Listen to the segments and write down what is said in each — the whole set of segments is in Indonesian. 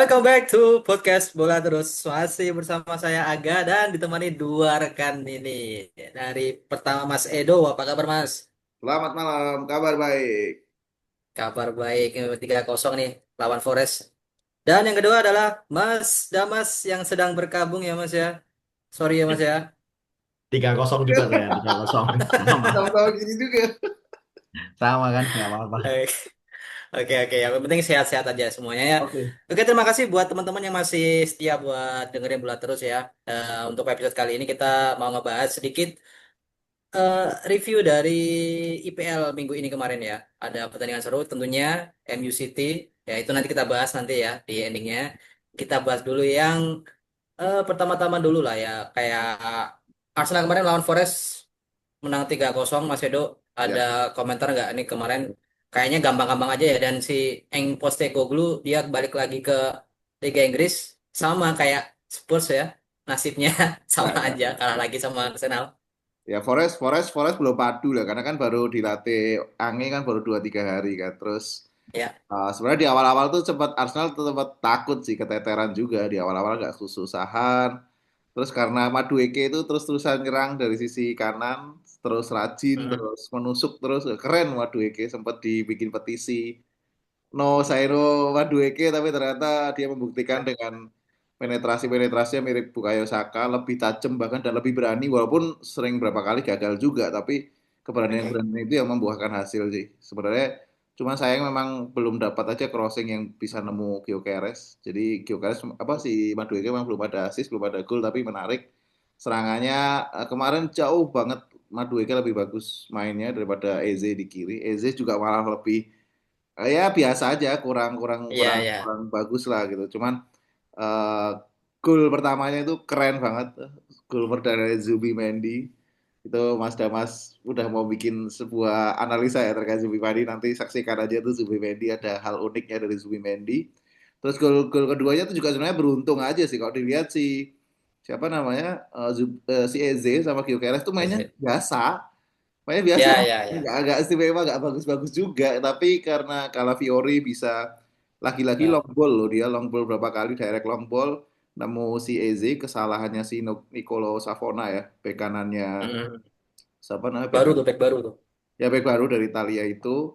Welcome back to podcast Bola Terus. Masih bersama saya Aga dan ditemani dua rekan ini. Dari pertama Mas Edo, apa kabar Mas? Selamat malam, kabar baik. Kabar baik, 3-0 nih lawan Forest. Dan yang kedua adalah Mas Damas yang sedang berkabung ya Mas ya. Sorry ya Mas ya. 3-0 juga saya, 3-0 sama. Sama-sama gini juga. Sama kan, nggak apa-apa. Baik. Oke oke, yang penting sehat-sehat aja semuanya ya. Oke. Oke, terima kasih buat teman-teman yang masih setia buat dengerin Bola Terus ya. Untuk episode kali ini kita mau ngebahas sedikit eh, review dari IPL minggu ini kemarin ya. Ada pertandingan seru tentunya MU City. Ya itu nanti kita bahas nanti ya di endingnya. Kita bahas dulu yang pertama-tama dulu lah ya. Kayak Arsenal kemarin lawan Forest menang 3-0. Mas Edo ada Ya. komentar nggak nih kemarin? Kayaknya gampang-gampang aja ya. Dan si Eng Postecoglou dia balik lagi ke Liga Inggris sama kayak Spurs ya. Nasibnya sama Ya, ya, aja ya. kalah lagi sama Arsenal. Ya, Forest belum padu lah, karena kan baru dilatih Ange kan baru 2-3 hari kan. Terus Ya. sebenarnya di awal-awal tuh sempat Arsenal tuh sempat takut sih, keteteran juga di awal-awal, nggak kesusahan. Terus karena Madueke itu terus-terusan nyerang dari sisi kanan, terus rajin, Mm-mm. terus menusuk, terus keren Madueke, sempat dibikin petisi No Sairo Madueke, tapi ternyata dia membuktikan dengan penetrasi-penetrasinya mirip Bukayo Saka, lebih tajam bahkan dan lebih berani, walaupun sering berapa kali gagal juga, tapi Oke. keberanian-keberanian itu yang membuahkan hasil sih. Sebenarnya cuma sayang memang belum dapat aja crossing yang bisa nemu Gyökeres. Jadi Gyökeres apa sih, Madueke memang belum ada assist, belum ada gol, tapi menarik. Serangannya kemarin jauh banget Madueke lebih bagus mainnya daripada Eze di kiri. Eze juga malah lebih ya biasa aja, kurang kurang Iya, kurang iya. kurang bagus lah gitu. Cuman eh, gol pertamanya itu keren banget. Gol perdana dari Zubimendi itu Mas Damas udah mau bikin sebuah analisa ya terkait Zubimendi, nanti saksikan aja tuh Zubimendi, ada hal uniknya dari Zubimendi. Terus gol gol keduanya tuh juga sebenarnya beruntung aja sih kalau dilihat si siapa namanya, si Eze sama Gyökeres tuh mainnya Yes. biasa. Mainnya biasa, Ya, ya, ya. nggak agak istimewa, nggak bagus-bagus juga. Tapi karena Calafiori bisa lagi-lagi Ya. long ball loh, dia long ball berapa kali direct long ball, nemu si Eze, kesalahannya si Nicolo Savona ya, bek kanannya, Mm-mm. siapa namanya bek Baru kanan? tuh, back baru tuh. Ya bek baru dari Italia itu,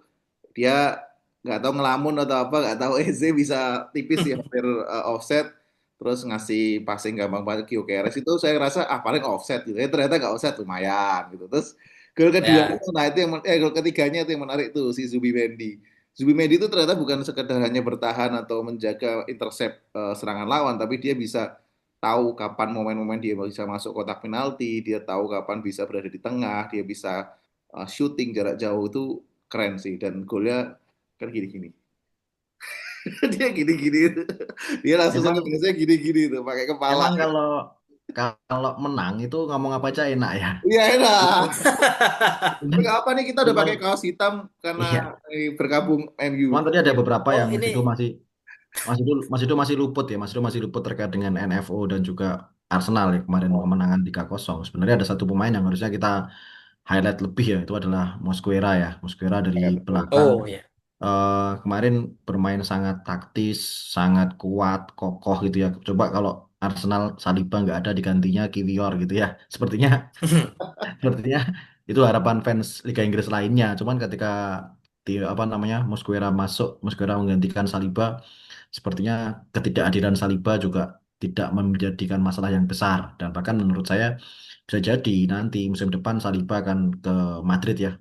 dia nggak tahu ngelamun atau apa, nggak tahu Eze bisa tipis ya hampir offset, terus ngasih passing gampang banget ke Gyökeres, itu saya rasa ah paling offset gitu. Ternyata nggak offset, lumayan gitu. Terus gol kedua itu, Ya. nah itu yang gol ketiganya itu yang menarik tuh, si Zubimendi. Zubimendi itu ternyata bukan sekedar hanya bertahan atau menjaga intercept serangan lawan, tapi dia bisa tahu kapan momen-momen dia bisa masuk kotak penalti, dia tahu kapan bisa berada di tengah, dia bisa shooting jarak jauh, itu keren sih. Dan golnya kan gini-gini. Dia gini-gini. Dia langsung Emang biasanya gini-gini tuh pakai kepala. emang kalau kalau menang itu ngomong apa aja enak ya. Iya Itu enak. Tapi cuman, nggak apa nih, kita udah pakai cuman kaos hitam karena iya. bergabung MU. Cuman tadi ada beberapa Oh, yang Mas itu ini. masih luput ya. Mas itu masih luput terkait dengan NFO dan juga Arsenal ya kemarin kemenangan 3-0. Sebenarnya ada satu pemain yang harusnya kita highlight lebih ya, itu adalah Mosquera ya. Mosquera dari Ya betul. belakang Oh, ya. kemarin bermain sangat taktis, sangat kuat, kokoh gitu ya. Coba kalau Arsenal Saliba nggak ada digantinya Kiwior gitu ya. Sepertinya sepertinya itu harapan fans Liga Inggris lainnya. Cuman ketika di apa namanya Mosquera masuk, Mosquera menggantikan Saliba, sepertinya ketidakhadiran Saliba juga tidak menjadikan masalah yang besar, dan bahkan menurut saya bisa jadi nanti musim depan Saliba akan ke Madrid ya,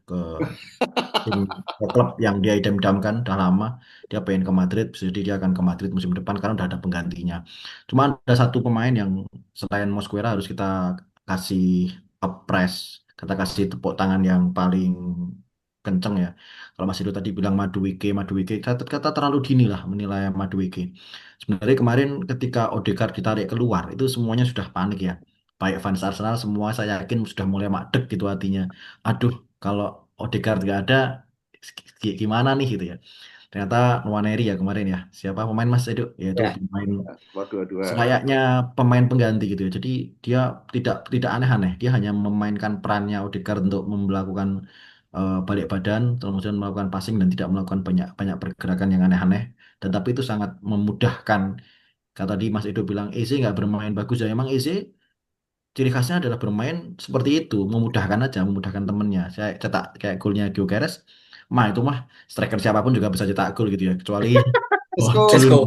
tim ke klub yang dia idam-idamkan udah lama. Dia pengen ke Madrid, bisa jadi dia akan ke Madrid musim depan karena udah ada penggantinya. Cuma ada satu pemain yang selain Mosquera harus kita kasih appraise, kita kasih tepuk tangan yang paling kenceng ya. Kalau Mas Ido tadi bilang Madueke, Madueke, kata terlalu dini lah menilai Madueke. Sebenarnya kemarin ketika Odegaard ditarik keluar, itu semuanya sudah panik ya. Baik fans Arsenal semua saya yakin sudah mulai madeg gitu hatinya. Aduh, kalau Odegaard nggak ada, gimana nih gitu ya. Ternyata Nwaneri ya kemarin ya. Siapa pemain Mas Edo? Yaitu Ya. pemain Buat dua-dua. selayaknya pemain pengganti gitu ya. Jadi dia tidak aneh-aneh. Dia hanya memainkan perannya Odegaard untuk melakukan balik badan, kemudian melakukan passing dan tidak melakukan banyak banyak pergerakan yang aneh-aneh. Dan tapi itu sangat memudahkan Kata tadi Mas Edo bilang Eze nggak bermain bagus ya. Emang Eze ciri khasnya adalah bermain seperti itu, memudahkan aja, memudahkan temennya. Saya cetak kayak golnya Gyökeres, itu mah striker siapapun juga bisa cetak gol gitu ya, kecuali Sesko. Ojul, Sesko.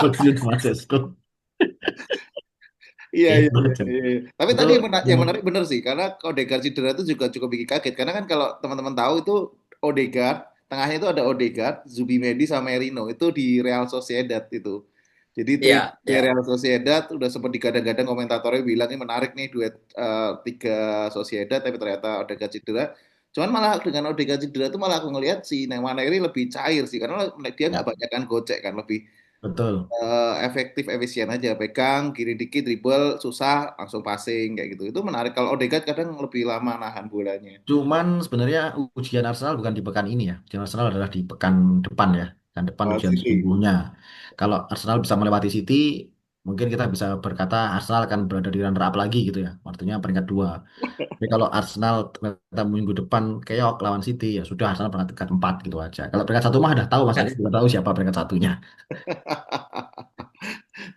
Ojul sama Sesko. Iya, iya, Itu iya, aja. iya. Tapi Itu tadi yang yang menarik benar sih, karena Odegaard cedera itu juga cukup bikin kaget. Karena kan kalau teman-teman tahu itu Odegaard, tengahnya itu ada Odegaard, Zubimendi sama Merino itu di Real Sociedad itu. Jadi trio Iya, di ya. Real Sociedad udah sempat digadang-gadang komentatornya bilang ini menarik nih duet tiga Sociedad, tapi ternyata Odegaard cedera. Cuman malah dengan Odegaard cedera itu malah aku ngelihat si Neymariri lebih cair sih, karena dia nggak ya banyak kan gocek kan, lebih betul. efektif efisien aja pegang kiri dikit dribble susah langsung passing kayak gitu itu menarik kalau Odegaard kadang lebih lama nahan bolanya. Cuman sebenarnya ujian Arsenal bukan di pekan ini ya. Ujian Arsenal adalah di pekan depan ya. Pekan depan ujian City. sesungguhnya. Kalau Arsenal bisa melewati City, mungkin kita bisa berkata Arsenal akan berada di runner up lagi gitu ya. Artinya peringkat 2. Tapi kalau Arsenal ternyata minggu depan keok lawan City, ya sudah Arsenal peringkat 4 gitu aja. Kalau peringkat 1 mah udah tahu Mas, udah tahu siapa peringkat satunya.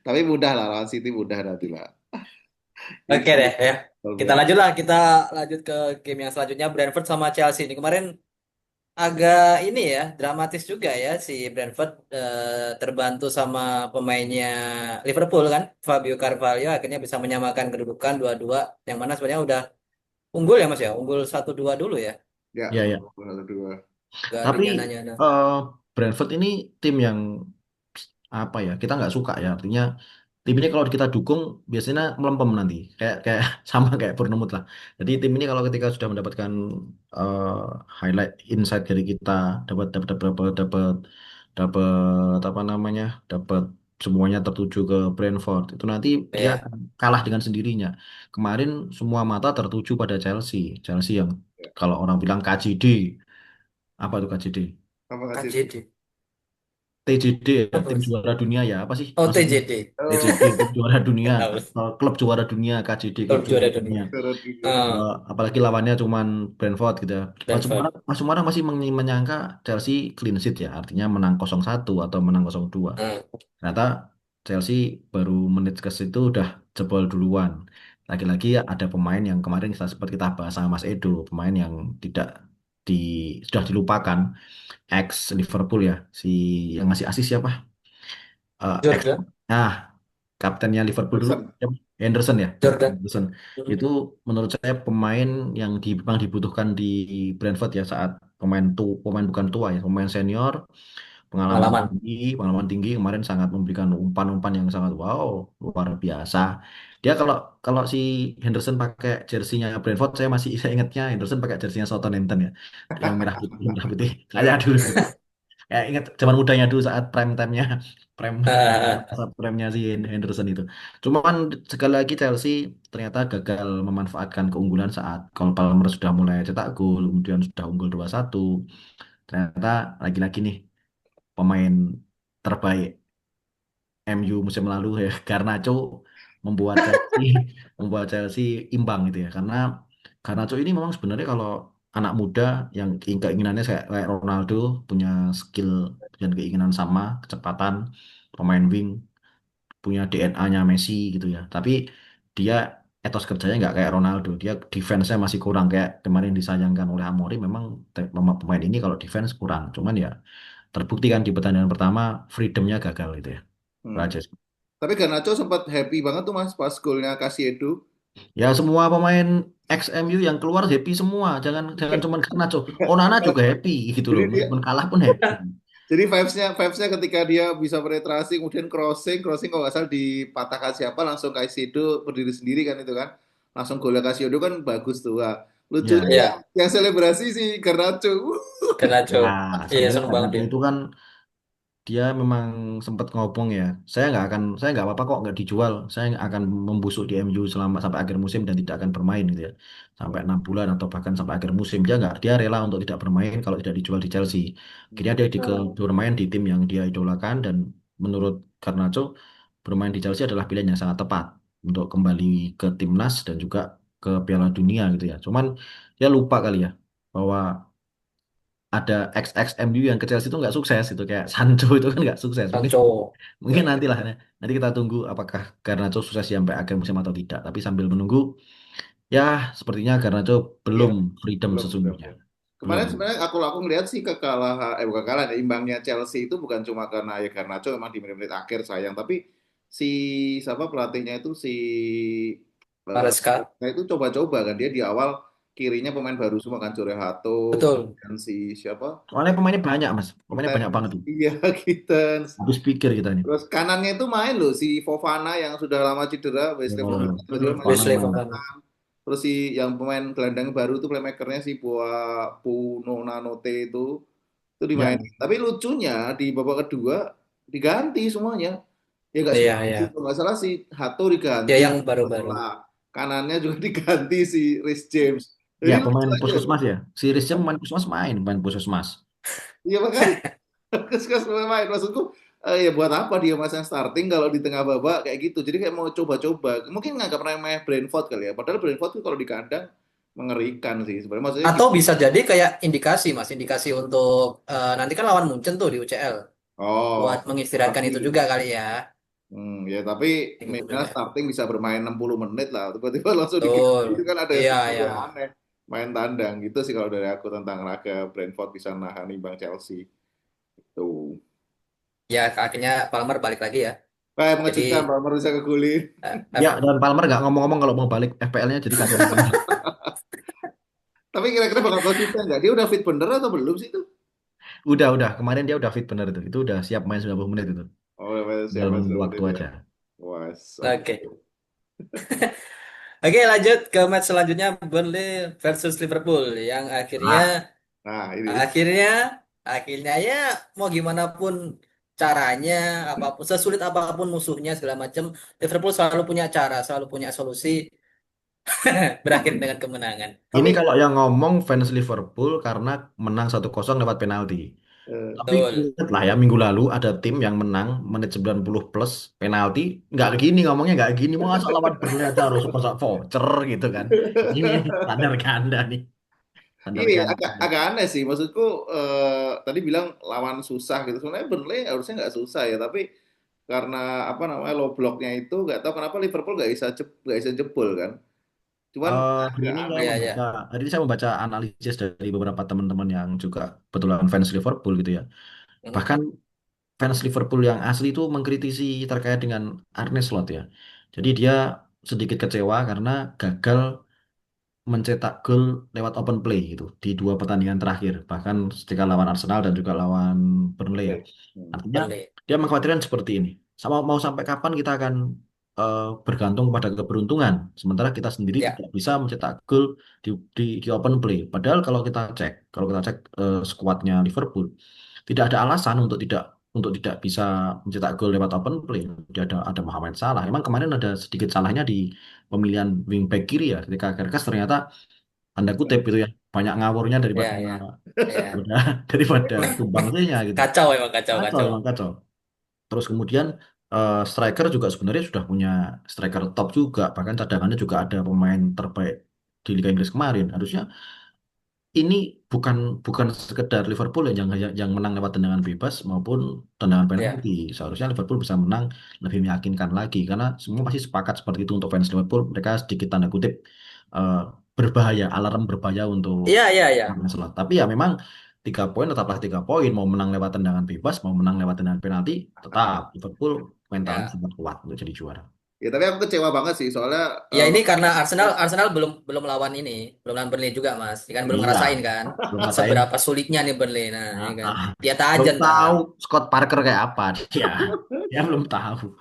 Tapi mudah lah lawan City mudah nanti lah Oke itu deh ya. Kita Wolverhampton. lanjut lah, kita lanjut ke game yang selanjutnya Brentford sama Chelsea. Ini kemarin agak ini ya, dramatis juga ya si Brentford terbantu sama pemainnya Liverpool kan, Fabio Carvalho akhirnya bisa menyamakan kedudukan 2-2 yang mana sebenarnya udah unggul ya Mas ya, unggul 1-2 dulu ya. Ya Ya ya. satu dua. Gak ada Tapi nyana-nyana. eh, Brentford ini tim yang apa ya? Kita nggak suka ya. Artinya tim ini kalau kita dukung biasanya melempem nanti. Kayak kayak sama kayak Bournemouth lah. Jadi tim ini kalau ketika sudah mendapatkan eh, highlight insight dari kita, dapat dapat dapat dapat dapat dapat apa namanya? Dapat semuanya tertuju ke Brentford. Itu nanti dia Ya, akan kalah dengan sendirinya. Kemarin semua mata tertuju pada Chelsea. Chelsea yang Ya. kalau orang bilang KCD, apa tuh KCD? Apa kasih KJD. TJD ya, Apa tim Mas? juara dunia ya, apa sih Oh, maksudnya? TJD. oh TJD, tim juara dunia, Gak tahu. klub juara dunia, KJD, klub Klub juara juara dunia. dunia. cara dunia. Apalagi lawannya cuman Brentford gitu ya. Brentford. Semua orang masih menyangka Chelsea clean sheet ya, artinya menang 0-1 atau menang 0-2. Hmm. Ternyata Chelsea baru menit ke situ udah jebol duluan. Lagi-lagi ada pemain yang kemarin kita sempat kita bahas sama Mas Edo, pemain yang tidak di sudah dilupakan, ex Liverpool ya, si yang ngasih asis siapa? Ex Jordan. nah kaptennya Liverpool dulu Anderson. siapa? Henderson ya, Jordan Jordan. Henderson. Hmm. Itu menurut saya pemain yang memang dibutuhkan di Brentford ya saat pemain bukan tua ya, pemain senior, Pengalaman. pengalaman tinggi kemarin sangat memberikan umpan-umpan yang sangat wow, luar biasa. Dia kalau kalau si Henderson pakai jersinya Brentford, saya ingatnya Henderson pakai jersinya Southampton ya, yang merah putih. Kayak dulu kayak ingat zaman mudanya dulu saat prime time-nya prime Ah, masa prime-nya si Henderson itu. Cuman sekali lagi Chelsea ternyata gagal memanfaatkan keunggulan saat Cole Palmer sudah mulai cetak gol, kemudian sudah unggul 2-1. Ternyata lagi-lagi nih pemain terbaik MU musim lalu ya Garnacho membuat Chelsea membuat Chelsea imbang gitu ya karena Garnacho ini memang sebenarnya kalau anak muda yang keinginannya kayak Ronaldo punya skill dan keinginan sama kecepatan pemain wing punya DNA-nya Messi gitu ya tapi dia etos kerjanya nggak kayak Ronaldo dia defense-nya masih kurang kayak kemarin disayangkan oleh Amorim memang pemain ini kalau defense kurang cuman ya terbukti kan di pertandingan pertama freedom-nya gagal gitu ya. Hmm. Raja. Tapi Garnacho sempat happy banget tuh mas pas golnya Casiedo. Ya semua pemain XMU yang keluar happy semua. Jangan jangan cuma karena Onana juga happy gitu loh. Jadi dia Meskipun kalah pun happy. Jadi vibes-nya ketika dia bisa penetrasi kemudian crossing kalau nggak salah dipatahkan siapa langsung Kaisedo berdiri sendiri kan itu kan langsung golnya Kaisedo kan bagus tuh. Wah, lucunya Ya, ya, yang selebrasi sih Garnacho. Garnacho. ya Iya, sebenarnya seneng karena banget dia. itu kan dia memang sempat ngomong ya. Saya nggak apa-apa kok nggak dijual. Saya nggak akan membusuk di MU selama sampai akhir musim dan tidak akan bermain gitu ya. Sampai 6 bulan atau bahkan sampai akhir musim dia rela untuk tidak bermain kalau tidak dijual di Chelsea. Akhirnya Hmm. bermain di tim yang dia idolakan dan menurut Garnacho bermain di Chelsea adalah pilihan yang sangat tepat untuk kembali ke timnas dan juga ke Piala Dunia gitu ya. Cuman dia lupa kali ya bahwa ada XXMU yang ke Chelsea itu nggak sukses itu kayak Sancho itu kan nggak sukses. Mungkin Sancho. mungkin nantilah nanti kita tunggu apakah Garnacho sukses sampai akhir musim atau tidak. Tapi sambil menunggu ya sepertinya Garnacho Iya, belum freedom belum, belum, sesungguhnya. belum. Kemarin Belum. sebenarnya aku ngelihat sih kekalahan, bukan kalah, imbangnya Chelsea itu bukan cuma karena ya Garnacho memang di menit-menit akhir sayang, tapi si siapa pelatihnya itu si Maresca. nah itu coba-coba kan dia di awal kirinya pemain baru semua kan Jorge Hato Betul. dan si siapa Soalnya pemainnya banyak Mas. Pemainnya banyak Gittens, banget tuh. iya Gittens. Habis pikir kita ini. Terus kanannya itu main loh si Fofana yang sudah lama cedera, Wesley Oh, Fofana tiba-tiba main di Fofana Wesley main. Fofana. terus si yang pemain gelandang baru itu playmakernya si Punonanote itu Ya, dimainin. Tapi lucunya di babak kedua diganti semuanya. Ya nggak Iya, semua iya. sih, kalau nggak salah si Hato Ya diganti, yang baru-baru. setelah kanannya juga diganti si Rhys James. Jadi ya lucu pemain aja. puskesmas ya. Si Rizky main puskesmas. Iya makanya kes main maksudku ya buat apa dia masang starting kalau di tengah babak kayak gitu. Jadi kayak mau coba-coba. Mungkin nggak pernah main Brentford kali ya. Padahal Brentford tuh kalau di kandang mengerikan sih sebenarnya. Maksudnya Atau bisa jadi kayak indikasi, Mas, indikasi untuk nanti kan lawan Munchen tuh di UCL. oh, Buat mengistirahatkan itu tapi juga kali ya. ya tapi Kayak gitu minimal juga. starting bisa bermain 60 menit lah. Tiba-tiba langsung diganti. Betul. Itu kan ada Iya, sesuatu iya. yang aneh. Main tandang gitu sih kalau dari aku tentang laga Brentford bisa nahan imbang Chelsea. Tuh. Ya, akhirnya Palmer balik lagi ya. Kayak Jadi mengejutkan Palmer bisa kegulin. Ya, dan Palmer nggak ngomong-ngomong kalau mau balik FPL-nya jadi kacau semua. Tapi kira-kira bakal konsisten nggak? Dia udah fit bener atau belum sih itu? Udah. Kemarin dia udah fit bener itu. Itu udah siap main 90 menit itu. Oh, udah Tinggal siapa nunggu sudah waktu menit ya? aja. Was, oke. oke. Oke, lanjut ke match selanjutnya Burnley versus Liverpool yang akhirnya Ah, nah ini. akhirnya akhirnya ya mau gimana pun caranya apapun sesulit apapun musuhnya segala macam Liverpool selalu punya cara, selalu punya solusi berakhir dengan kemenangan. Ini Tapi kalau yang ngomong fans Liverpool karena menang 1-0 lewat penalti. Tapi Betul. ingat lah ya minggu lalu ada tim yang menang menit 90 plus penalti. Nggak gini ngomongnya nggak gini. Mau asal lawan Burnley aja harus super voucher gitu kan. Ini standar ganda nih. Standar ini ganda. agak aneh sih. Maksudku tadi bilang lawan susah gitu. Sebenarnya Burnley harusnya nggak susah ya. Tapi karena apa namanya low blocknya itu nggak tahu kenapa Liverpool nggak bisa jebol kan. Cuman Hari agak ini aneh. hari ini saya membaca analisis dari beberapa teman-teman yang juga kebetulan fans Liverpool gitu ya. Mhm. Bahkan fans Liverpool yang asli itu mengkritisi terkait dengan Arne Slot ya. Jadi dia sedikit kecewa karena gagal mencetak gol lewat open play itu di dua pertandingan terakhir. Bahkan ketika lawan Arsenal dan juga lawan Burnley ya. Hmm. Artinya Burnley. dia mengkhawatirkan seperti ini. Sama mau sampai kapan kita akan bergantung pada keberuntungan, sementara kita sendiri Ya, tidak bisa mencetak gol di open play. Padahal kalau kita cek skuadnya Liverpool, tidak ada alasan untuk tidak bisa mencetak gol lewat open play. Dia ada Mohamed Salah. Emang kemarin ada sedikit salahnya di pemilihan wingback kiri ya, ketika Kerkes ternyata tanda kutip gitu ya banyak ngawurnya daripada ya, ya, ya. daripada daripada tumbang sihnya gitu. Kacau emang kacau Kacau kacau. emang kacau. Terus kemudian striker juga sebenarnya sudah punya striker top juga, bahkan cadangannya juga ada pemain terbaik di Liga Inggris kemarin. Harusnya ini bukan bukan sekedar Liverpool yang menang lewat tendangan bebas maupun tendangan Ya. penalti. Seharusnya Liverpool bisa menang lebih meyakinkan lagi karena semua pasti sepakat seperti itu untuk fans Liverpool. Mereka sedikit tanda kutip eh, berbahaya, alarm berbahaya untuk Iya, iya, iya. Arne Slot. Tapi ya memang 3 poin tetaplah 3 poin. Mau menang lewat tendangan bebas, mau menang lewat tendangan penalti, tetap Liverpool mentalnya Ya. sangat kuat untuk jadi juara. Ya tapi aku kecewa banget sih soalnya Ya ini karena Arsenal Arsenal belum belum lawan ini, belum lawan Burnley juga, Mas. Kan belum Iya, ngerasain kan belum ngerasain. seberapa sulitnya nih Burnley. Nah, ini kan. Ah, Lihat aja belum ntar. tahu Scott Parker kayak apa dia. Dia belum tahu.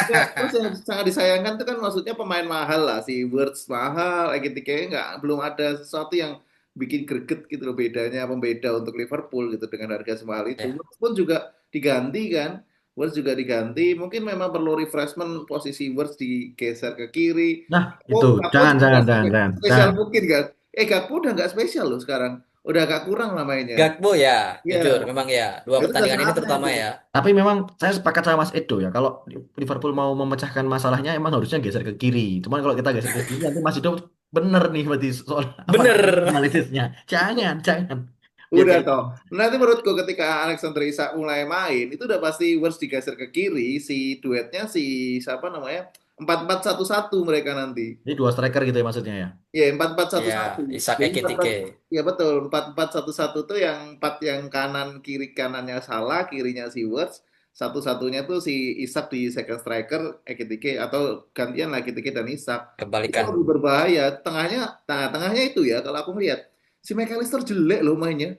ya, terus yang sangat disayangkan itu kan maksudnya pemain mahal lah si Words mahal, Ekitike nggak belum ada sesuatu yang bikin greget gitu loh bedanya pembeda untuk Liverpool gitu dengan harga semahal itu. Ya. Words pun juga diganti kan, Words juga diganti. Mungkin memang perlu refreshment posisi Words digeser ke kiri. Nah, itu Oh, Gakpo jangan juga jangan nggak jangan jangan. spesial Jangan. mungkin kan? Gakpo udah nggak spesial loh sekarang, udah agak kurang lah mainnya. Gakpo ya, jujur Iya, memang ya. Dua itu udah pertandingan ini saatnya terutama itu. ya. Tapi memang saya sepakat sama Mas Edo ya. Kalau Liverpool mau memecahkan masalahnya, emang harusnya geser ke kiri. Cuman kalau kita geser ke kiri, nanti Mas Edo bener nih berarti soal apa Bener. analisisnya. Jangan, jangan. Udah Jadi toh. Nanti menurutku ketika Alexander Isak mulai main, itu udah pasti Wirtz digeser ke kiri, si duetnya si siapa namanya? 4-4-1-1 mereka nanti. Ini dua striker gitu ya maksudnya ya. Ya, 4-4-1-1. ya Isak Jadi 4-4, Ekitike. ya betul, 4-4-1-1 tuh yang 4 yang kanan kiri kanannya Salah, kirinya si Wirtz, satu-satunya tuh si Isak di second striker, Ekitike atau gantian lah Ekitike dan Isak. Itu Kebalikan. lebih berbahaya. Tengahnya itu ya kalau aku melihat si McAllister jelek loh mainnya.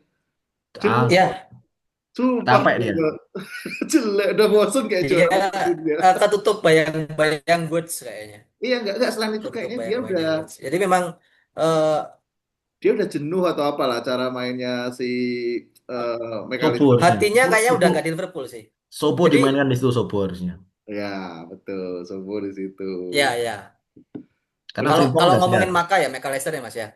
Ah, Jelek. Ya, Sumpah capek dia. gila. Jelek, udah bosen kayak dia juara dunia. ketutup bayang-bayang Woods kayaknya. Iya, nggak selain itu Ketutup kayaknya bayang-bayang Woods. Jadi memang eh, dia udah jenuh atau apalah cara mainnya si Sobo McAllister. harusnya. hatinya kayaknya udah Sobo, nggak di Liverpool sih. Sobo Jadi dimainkan di situ Sobo harusnya. Ya, betul, Sobo di situ. ya. Karena Kalau Frimpong kalau udah siap. ngomongin Maka ya McAllister ya Mas ya.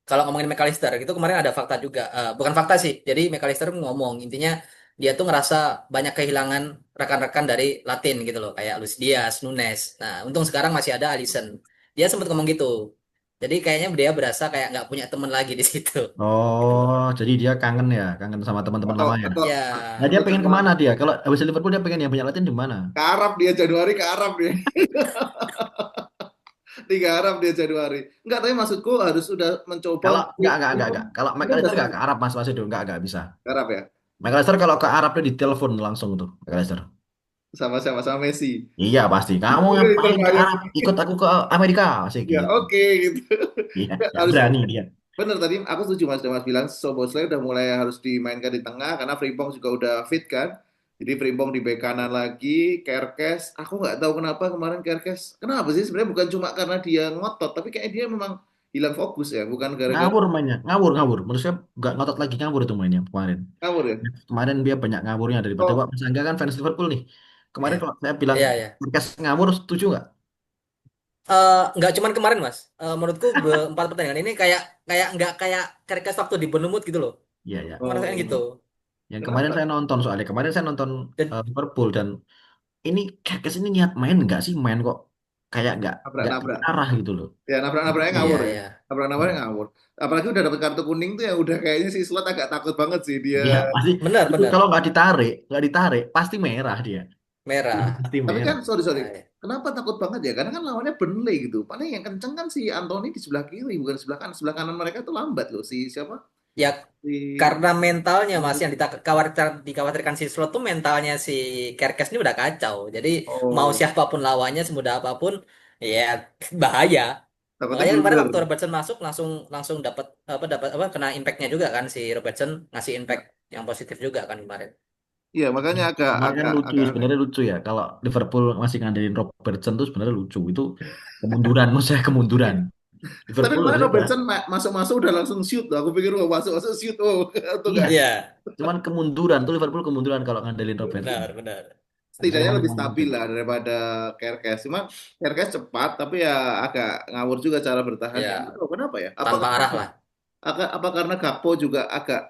Kalau ngomongin McAllister itu kemarin ada fakta juga. Bukan fakta sih. Jadi McAllister ngomong intinya dia tuh ngerasa banyak kehilangan rekan-rekan dari Latin gitu loh, kayak Luis Diaz, Nunes. Nah, untung sekarang masih ada Alisson. Dia sempat ngomong gitu. Jadi kayaknya dia berasa kayak nggak punya teman lagi di situ. Oh, jadi dia kangen ya, kangen sama teman-teman Atau lama ya. atau Ya, Nah, dia atau pengen kemana dia? Kalau habis Liverpool dia pengen yang banyak latihan di mana? ke Arab dia Januari ke Arab dia. Tiga Arab dia Januari. Enggak, tapi maksudku harus sudah mencoba Kalau untuk enggak. Kalau Itu udah McAllister enggak sering ke Arab Mas Wasido, enggak bisa. ke Arab ya. McAllister kalau ke Arab dia ditelepon langsung tuh, McAllister. Sama-sama sama Messi. Iya pasti. Kamu Mungkin ngapain ke Intermayo. Arab? Ikut aku ke Amerika, sih Ya, gitu. oke gitu. Iya, enggak Harus berani dia. bener tadi aku setuju Mas bilang Soboslai udah mulai harus dimainkan di tengah karena Frimpong juga udah fit kan. Jadi Frimpong di bek kanan lagi, Kerkes. Aku nggak tahu kenapa kemarin Kerkes. Kenapa sih sebenarnya bukan cuma karena dia ngotot, tapi kayak dia memang hilang fokus ya, bukan gara-gara Ngawur mainnya, ngawur. Menurut saya enggak ngotot lagi ngawur itu mainnya kemarin. ngawur ya. Kemarin dia banyak ngawurnya daripada Wak Oh, Mas Angga kan fans Liverpool nih. Kemarin ya, kalau saya bilang ya. podcast ngawur, setuju nggak? Nggak cuman kemarin Mas. Menurutku empat pertandingan ini kayak kayak nggak kayak Kerkes waktu di Bournemouth gitu loh. Iya, ya. Ngerasain gitu. oh, Yang kemarin kenapa? saya nonton soalnya kemarin saya nonton Dan Liverpool dan ini Kerkes ini niat main nggak sih main kok kayak nggak Nabrak-nabrak. arah gitu loh. Ya nabrak-nabraknya Iya, ngawur iya ya. ya. Nabrak-nabraknya ngawur. Apalagi udah dapet kartu kuning tuh yang udah kayaknya si Slot agak takut banget sih dia. iya pasti Benar itu kalau benar. nggak ditarik pasti merah dia. Merah. Pasti Tapi kan merah. sorry. Nah, ya. Kenapa takut banget ya? Karena kan lawannya Burnley gitu. Paling yang kenceng kan si Anthony di sebelah kiri, bukan di sebelah kanan. Sebelah kanan mereka tuh lambat loh. Si siapa? Ya, Si karena mentalnya Mas yang dikhawatirkan si Slot tuh mentalnya si Kerkes ini udah kacau. Jadi mau Oh, siapapun lawannya semudah apapun ya bahaya. takutnya Makanya kemarin blunder. waktu Robertson masuk langsung langsung dapat apa kena impactnya juga kan si Robertson ngasih impact Ya. yang positif juga kan kemarin. Iya, makanya agak Kemarin kan agak lucu agak aneh. sebenarnya lucu ya kalau Liverpool masih ngandelin Robertson tuh sebenarnya lucu itu kemunduran maksud saya kemunduran. Tapi Liverpool kemarin harusnya udah Robertson masuk-masuk udah langsung shoot loh. Aku pikir wah masuk-masuk shoot. Oh, itu iya kan. Iya, cuman kemunduran tuh Liverpool kemunduran kalau ngandelin Robertson. benar. Harusnya Setidaknya kan lebih memang stabil lah daripada Kerkes. Cuma Kerkes cepat, tapi ya agak ngawur juga cara bertahannya. Nggak Ya, tahu kenapa ya? Apa tanpa karena arah lah. apa karena Gakpo juga agak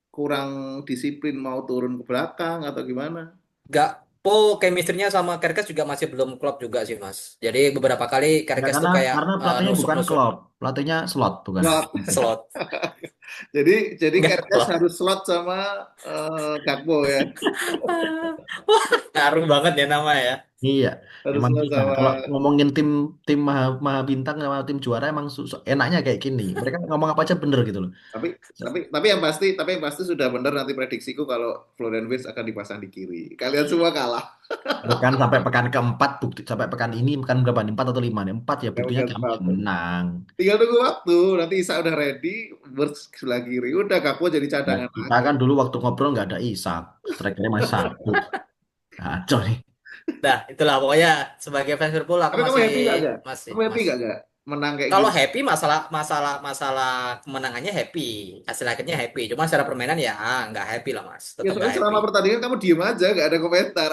kurang disiplin mau turun ke belakang atau gimana? Gak po chemistry-nya sama Kerkes juga masih belum klop juga sih Mas. Jadi beberapa kali ya Kerkes tuh kayak karena pelatihnya bukan nusuk-nusuk Klopp, pelatihnya Slot bukan. Slot. slot. Jadi Nggak Kerkes klop. harus slot sama Gakpo ya. Wah, ngaruh banget ya nama ya. Iya, Harus emang slot susah. sama Kalau ngomongin tim tim maha bintang sama tim juara emang enaknya kayak gini. Mereka ngomong apa aja bener gitu loh. tapi tapi yang pasti sudah benar nanti prediksiku kalau Florian Wirtz akan dipasang di kiri. Kalian semua kalah. Bukan sampai pekan keempat bukti sampai pekan ini pekan berapa nih? Empat atau lima nih? Empat ya Ya buktinya bukan kami yang sepatu. menang. Tinggal tunggu waktu. Nanti Isa udah ready, Wirtz sebelah kiri. Udah Gakpo jadi Ya, cadangan kita lagi. kan dulu waktu ngobrol nggak ada Isak, strikernya masih satu. Kacau nih. Nah, itulah pokoknya sebagai fans Liverpool aku Tapi kamu masih happy gak, gak? masih Kamu happy Mas. gak menang kayak Kalau gini? happy masalah kemenangannya happy, hasil akhirnya happy. Cuma secara permainan ya nggak happy lah Mas, Ya tetap nggak soalnya happy. selama pertandingan kamu diem aja, gak ada komentar.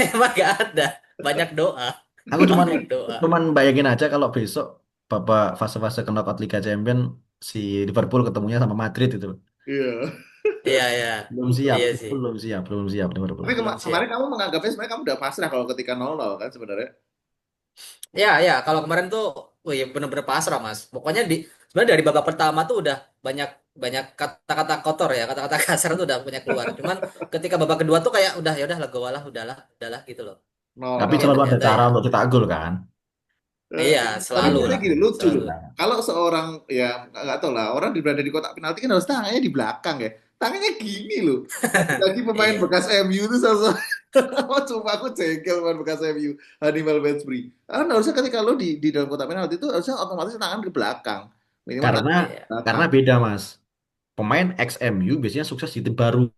Emang nggak ada, banyak doa, Aku cuman banyak doa. cuman bayangin aja kalau besok babak fase-fase knockout Liga Champions si Liverpool ketemunya sama Madrid itu. Iya. Iya ya, Belum siap, iya sih, belum siap Liverpool. Tapi belum kemarin siap. kamu menganggapnya sebenarnya kamu udah pasrah kalau ketika 0-0 kan sebenarnya. Ya, kalau kemarin tuh, wih bener-bener pasrah mas. Pokoknya sebenarnya dari babak pertama tuh udah banyak banyak kata-kata kotor ya, kata-kata kasar tuh udah banyak keluar. Cuman ketika babak kedua tuh kayak udah ya udah legowo lah, udahlah gitu loh. Nol Tapi Tapi nol. selalu ada ternyata cara ya, untuk cetak gol kan. iya Tapi selalu sebenarnya lah, gini lucu selalu. loh. Kalau seorang ya nggak tahu lah orang berada di kotak penalti kan harus tangannya di belakang ya. Tangannya gini loh. Lagi pemain Iya. bekas MU itu sama oh, cuma aku jengkel pemain bekas MU Hannibal Batchbury. Karena harusnya ketika lo di dalam kotak penalti itu harusnya otomatis tangan ke belakang. Minimal Karena tangan ke Iya. belakang. beda Mas. Pemain ex-MU biasanya sukses di tim baru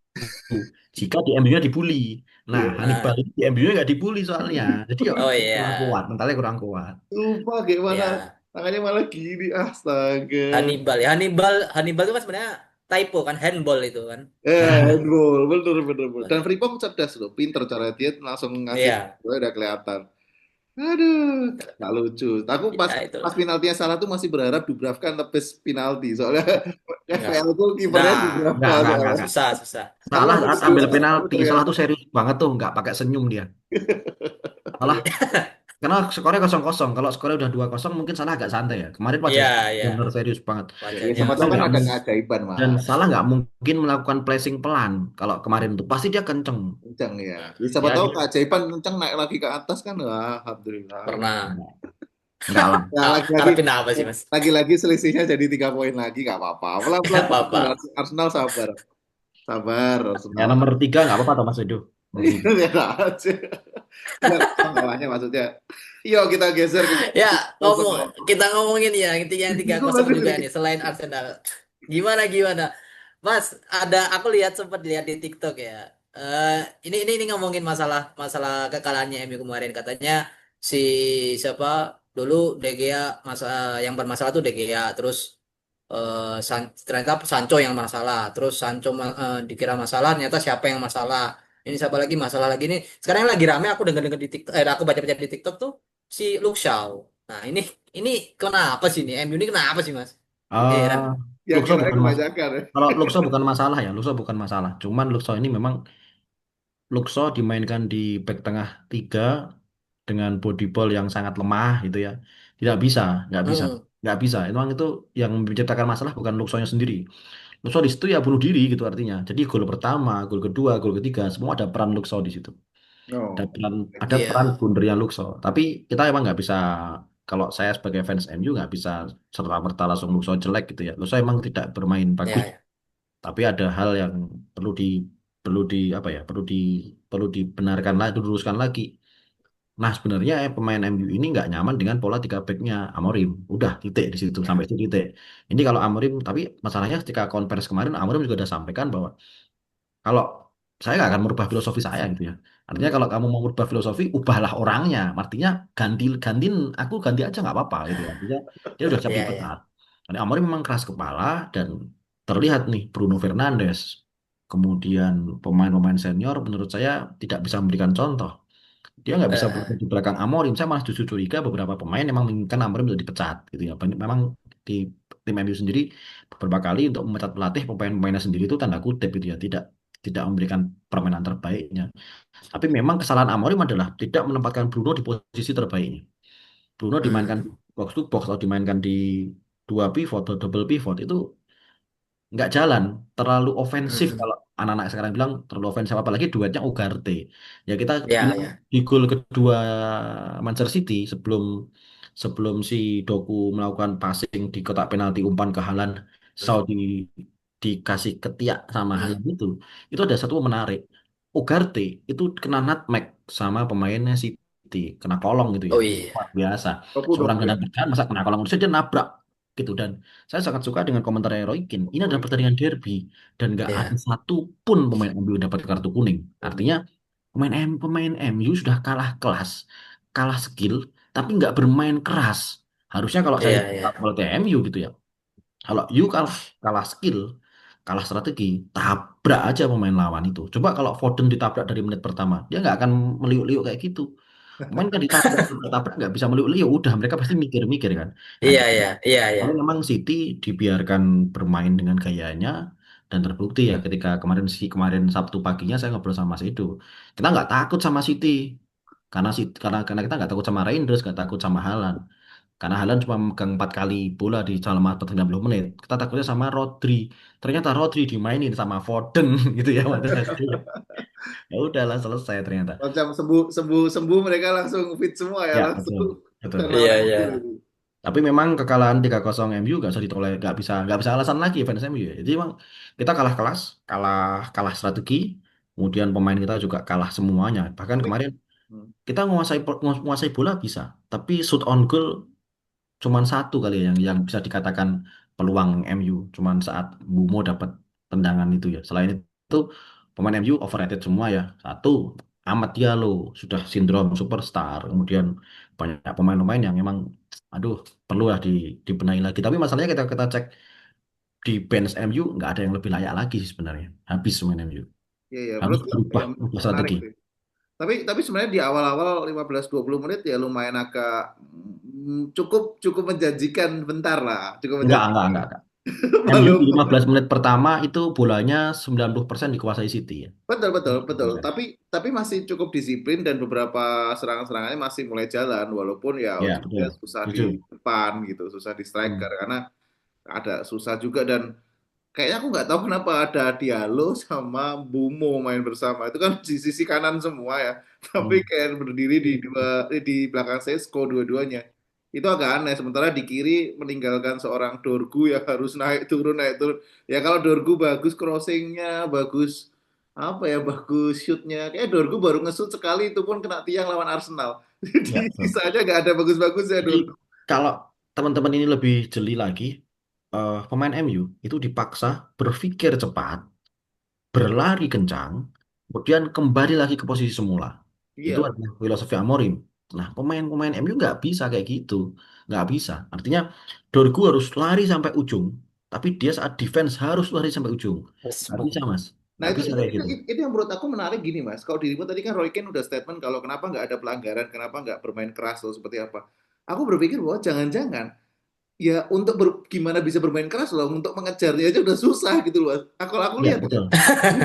jika di MU-nya dibully. Nah, Iya. Hannibal Nah, ini di MU-nya nggak dibully soalnya. Jadi ya oh kurang kuat, iya. mentalnya kurang kuat. Lupa gimana Ya, tangannya malah gini. Astaga. Hannibal ya. Hannibal itu kan sebenarnya typo kan, handball itu kan. Handball, bener, bener, bener. Dan Frimpong cerdas loh, pinter cara dia langsung ngasih, Iya. udah kelihatan. Aduh, nggak lucu. Aku pas Ya pas itulah. penaltinya salah tuh masih berharap Dubravka nepis penalti. Soalnya Enggak. FPL tuh kipernya Nah, Dubravka soalnya. Enggak. susah, susah. Aku Salah langsung saat ambil screenshot, tapi penalti, salah ternyata tuh serius banget tuh, nggak pakai senyum dia. Malah karena skornya 0-0. Kalau skornya udah 2-0 mungkin salah agak santai ya. Kemarin Iya, wajah iya. benar serius banget. ya Wajahnya siapa Salah tahu kan nggak serius. ada mung- keajaiban, dan Mas. salah nggak mungkin melakukan pressing pelan. Kalau kemarin tuh pasti dia kenceng. Kencang ya. Ya, siapa Ya tahu dia keajaiban kencang naik lagi ke atas kan. Wah, alhamdulillah. Pernah. nggak lah. Ya lagi-lagi Ngarepin apa sih, Mas? lagi-lagi selisihnya jadi 3 poin lagi nggak apa-apa. Pelan-pelan Gak sabar. apa-apa. Arsenal sabar. Sabar Ya Arsenal. nomor 3 nggak apa-apa Thomas Edo. Nomor 3. Lihat aja. Enggak, bawahnya maksudnya. Yuk kita geser ke Ya, kosong. kita ngomongin ya yang tiga Bingung kosong aku juga nih. nih selain Arsenal. Gimana gimana? Mas, aku sempat lihat di TikTok ya. Eh ini ngomongin masalah masalah kekalahannya MU kemarin katanya si siapa dulu De Gea yang bermasalah tuh De Gea terus ternyata Sancho yang masalah terus dikira masalah ternyata siapa yang masalah ini siapa lagi masalah lagi nih sekarang yang lagi rame aku denger di TikTok aku baca-baca di TikTok tuh si Luke Shaw. Nah ini kenapa sih ini MU ini kenapa sih Mas? Heran. Eh, Yang Luxo kira bukan mas. kebanyakan ya. Kalau Luxo bukan masalah ya, Luxo bukan masalah. Cuman Luxo ini memang Luxo dimainkan di back tengah 3 dengan body ball yang sangat lemah gitu ya. Tidak bisa, nggak bisa, Mm-mm. nggak bisa. Memang itu yang menciptakan masalah bukan Luxonya sendiri. Luxo di situ ya bunuh diri gitu artinya. Jadi gol pertama, gol kedua, gol ketiga, semua ada peran Luxo di situ. Ada No. peran, ada peran Iya, bundernya Luxo. Tapi kita emang nggak bisa, kalau saya sebagai fans MU nggak bisa serta merta langsung Luxo jelek gitu ya. Luxo emang tidak bermain iya, bagus, iya. tapi ada hal yang perlu di perlu di apa ya, perlu dibenarkan lagi, diluruskan lagi. Nah, sebenarnya pemain MU ini nggak nyaman dengan pola 3 backnya Amorim. Udah titik di situ sampai itu titik. Ini kalau Amorim, tapi masalahnya ketika konversi kemarin Amorim juga udah sampaikan bahwa kalau saya nggak akan merubah filosofi saya gitu ya. Artinya kalau kamu mau merubah filosofi, ubahlah orangnya. Artinya gantiin aku ganti aja nggak apa-apa gitu. Artinya dia udah siap Iya, iya. dipecat. Jadi Amorim memang keras kepala dan terlihat nih Bruno Fernandes, kemudian pemain-pemain senior menurut saya tidak bisa memberikan contoh. Dia nggak bisa berada Eh, di belakang Amorim. Saya malah justru curiga beberapa pemain memang menginginkan Amorim untuk dipecat gitu ya. Memang di tim MU sendiri beberapa kali untuk memecat pelatih pemain-pemainnya sendiri itu tanda kutip gitu ya. Tidak tidak memberikan permainan terbaiknya. Tapi memang kesalahan Amorim adalah tidak menempatkan Bruno di posisi terbaiknya. Bruno dimainkan hmm, box to box atau dimainkan di dua pivot atau double pivot itu nggak jalan, terlalu ofensif hmm. kalau anak-anak sekarang bilang terlalu ofensif apalagi duetnya Ugarte. Ya kita Ya, bilang ya. di gol kedua Manchester City sebelum sebelum si Doku melakukan passing di kotak penalti umpan ke Haaland, Hmm, Shaw dikasih ketiak sama hmm. Haaland itu ada satu menarik. Ugarte itu kena nutmeg sama pemainnya City, kena kolong gitu ya. Oh iya, Luar biasa. Aku Seorang dong. gelandang bertahan masa kena kolong itu dia nabrak gitu dan saya sangat suka dengan komentar Roy Keane. Ini adalah pertandingan derby dan nggak ada ya, satu pun pemain MU yang dapat kartu kuning. Artinya pemain MU sudah kalah kelas, kalah skill, tapi nggak bermain keras. Harusnya kalau saya iya, iya, kalau MU gitu ya, kalau you kalah kalah skill, kalah strategi, tabrak aja pemain lawan itu. Coba kalau Foden ditabrak dari menit pertama, dia nggak akan meliuk-liuk kayak gitu. Pemain kan ditabrak nggak bisa meliuk-liuk, udah mereka pasti mikir-mikir kan. Nah, iya, iya, iya, iya. lalu memang City dibiarkan bermain dengan gayanya dan terbukti ya ketika kemarin Sabtu paginya saya ngobrol sama Mas Edo. Kita nggak takut sama City karena kita nggak takut sama Reinders, nggak takut sama Haaland. Karena Haaland cuma megang 4 kali bola di selama 90 menit. Kita takutnya sama Rodri. Ternyata Rodri dimainin sama Foden gitu ya. Ya udahlah selesai ternyata. Macam sembuh sembuh sembuh mereka langsung fit semua ya, Ya, betul. langsung Betul. Iya, turnaround iya. mobil itu. Tapi memang kekalahan 3-0 MU nggak bisa ditolak, nggak bisa alasan lagi fans MU ya. Jadi memang kita kalah kelas, kalah kalah strategi, kemudian pemain kita juga kalah semuanya. Bahkan Tapi kemarin hmm, kita menguasai bola bisa, tapi shoot on goal cuman satu kali ya yang bisa dikatakan peluang MU, cuman saat Bumo dapat tendangan itu ya. Selain itu pemain MU overrated semua ya. Satu, Amad Diallo sudah sindrom superstar. Kemudian banyak pemain-pemain yang memang aduh perlu lah dibenahi lagi. Tapi masalahnya kita kita cek di bench MU nggak ada yang lebih layak lagi sih sebenarnya. Habis pemain MU. ya ya Harus menurut berubah ya, ubah menarik strategi. sih. Tapi sebenarnya di awal-awal 15-20 menit ya lumayan agak cukup cukup menjanjikan bentar lah, cukup menjanjikan. Enggak. MU di Walaupun 15 menit pertama itu bolanya 90% dikuasai City ya. betul betul betul, 90%. tapi masih cukup disiplin dan beberapa serangan-serangannya masih mulai jalan walaupun ya Ya, betul. ujungnya susah Setuju. di depan gitu, susah di striker Hmm. karena ada susah juga dan kayaknya aku nggak tahu kenapa ada Diallo sama Bumo main bersama. Itu kan di sisi kanan semua ya. Tapi Hmm. kayak berdiri di belakang Sesko dua-duanya. Itu agak aneh. Sementara di kiri meninggalkan seorang Dorgu yang harus naik turun naik turun. Ya kalau Dorgu bagus crossingnya, bagus apa ya, bagus shootnya. Kayak Dorgu baru nge-shoot sekali itu pun kena tiang lawan Arsenal. Ya, Jadi betul. sisanya nggak ada bagus-bagusnya Jadi Dorgu. kalau teman-teman ini lebih jeli lagi, pemain MU itu dipaksa berpikir cepat, berlari kencang, kemudian kembali lagi ke posisi semula. Itu Iya, adalah filosofi Amorim. Nah, pemain-pemain MU nggak bisa kayak gitu. Nggak bisa. Artinya, Dorgu harus lari sampai ujung, tapi dia saat defense harus lari sampai ujung. Nggak bisa, Mas. nah, Nggak itu, bisa itu, kayak itu, gitu. itu yang menurut aku menarik gini, Mas. Kalau dirimu tadi kan Roy Keane udah statement kalau kenapa nggak ada pelanggaran, kenapa nggak bermain keras atau seperti apa. Aku berpikir bahwa jangan-jangan ya untuk gimana bisa bermain keras loh, untuk mengejarnya aja udah susah gitu loh. Aku Ya, lihat ya. betul.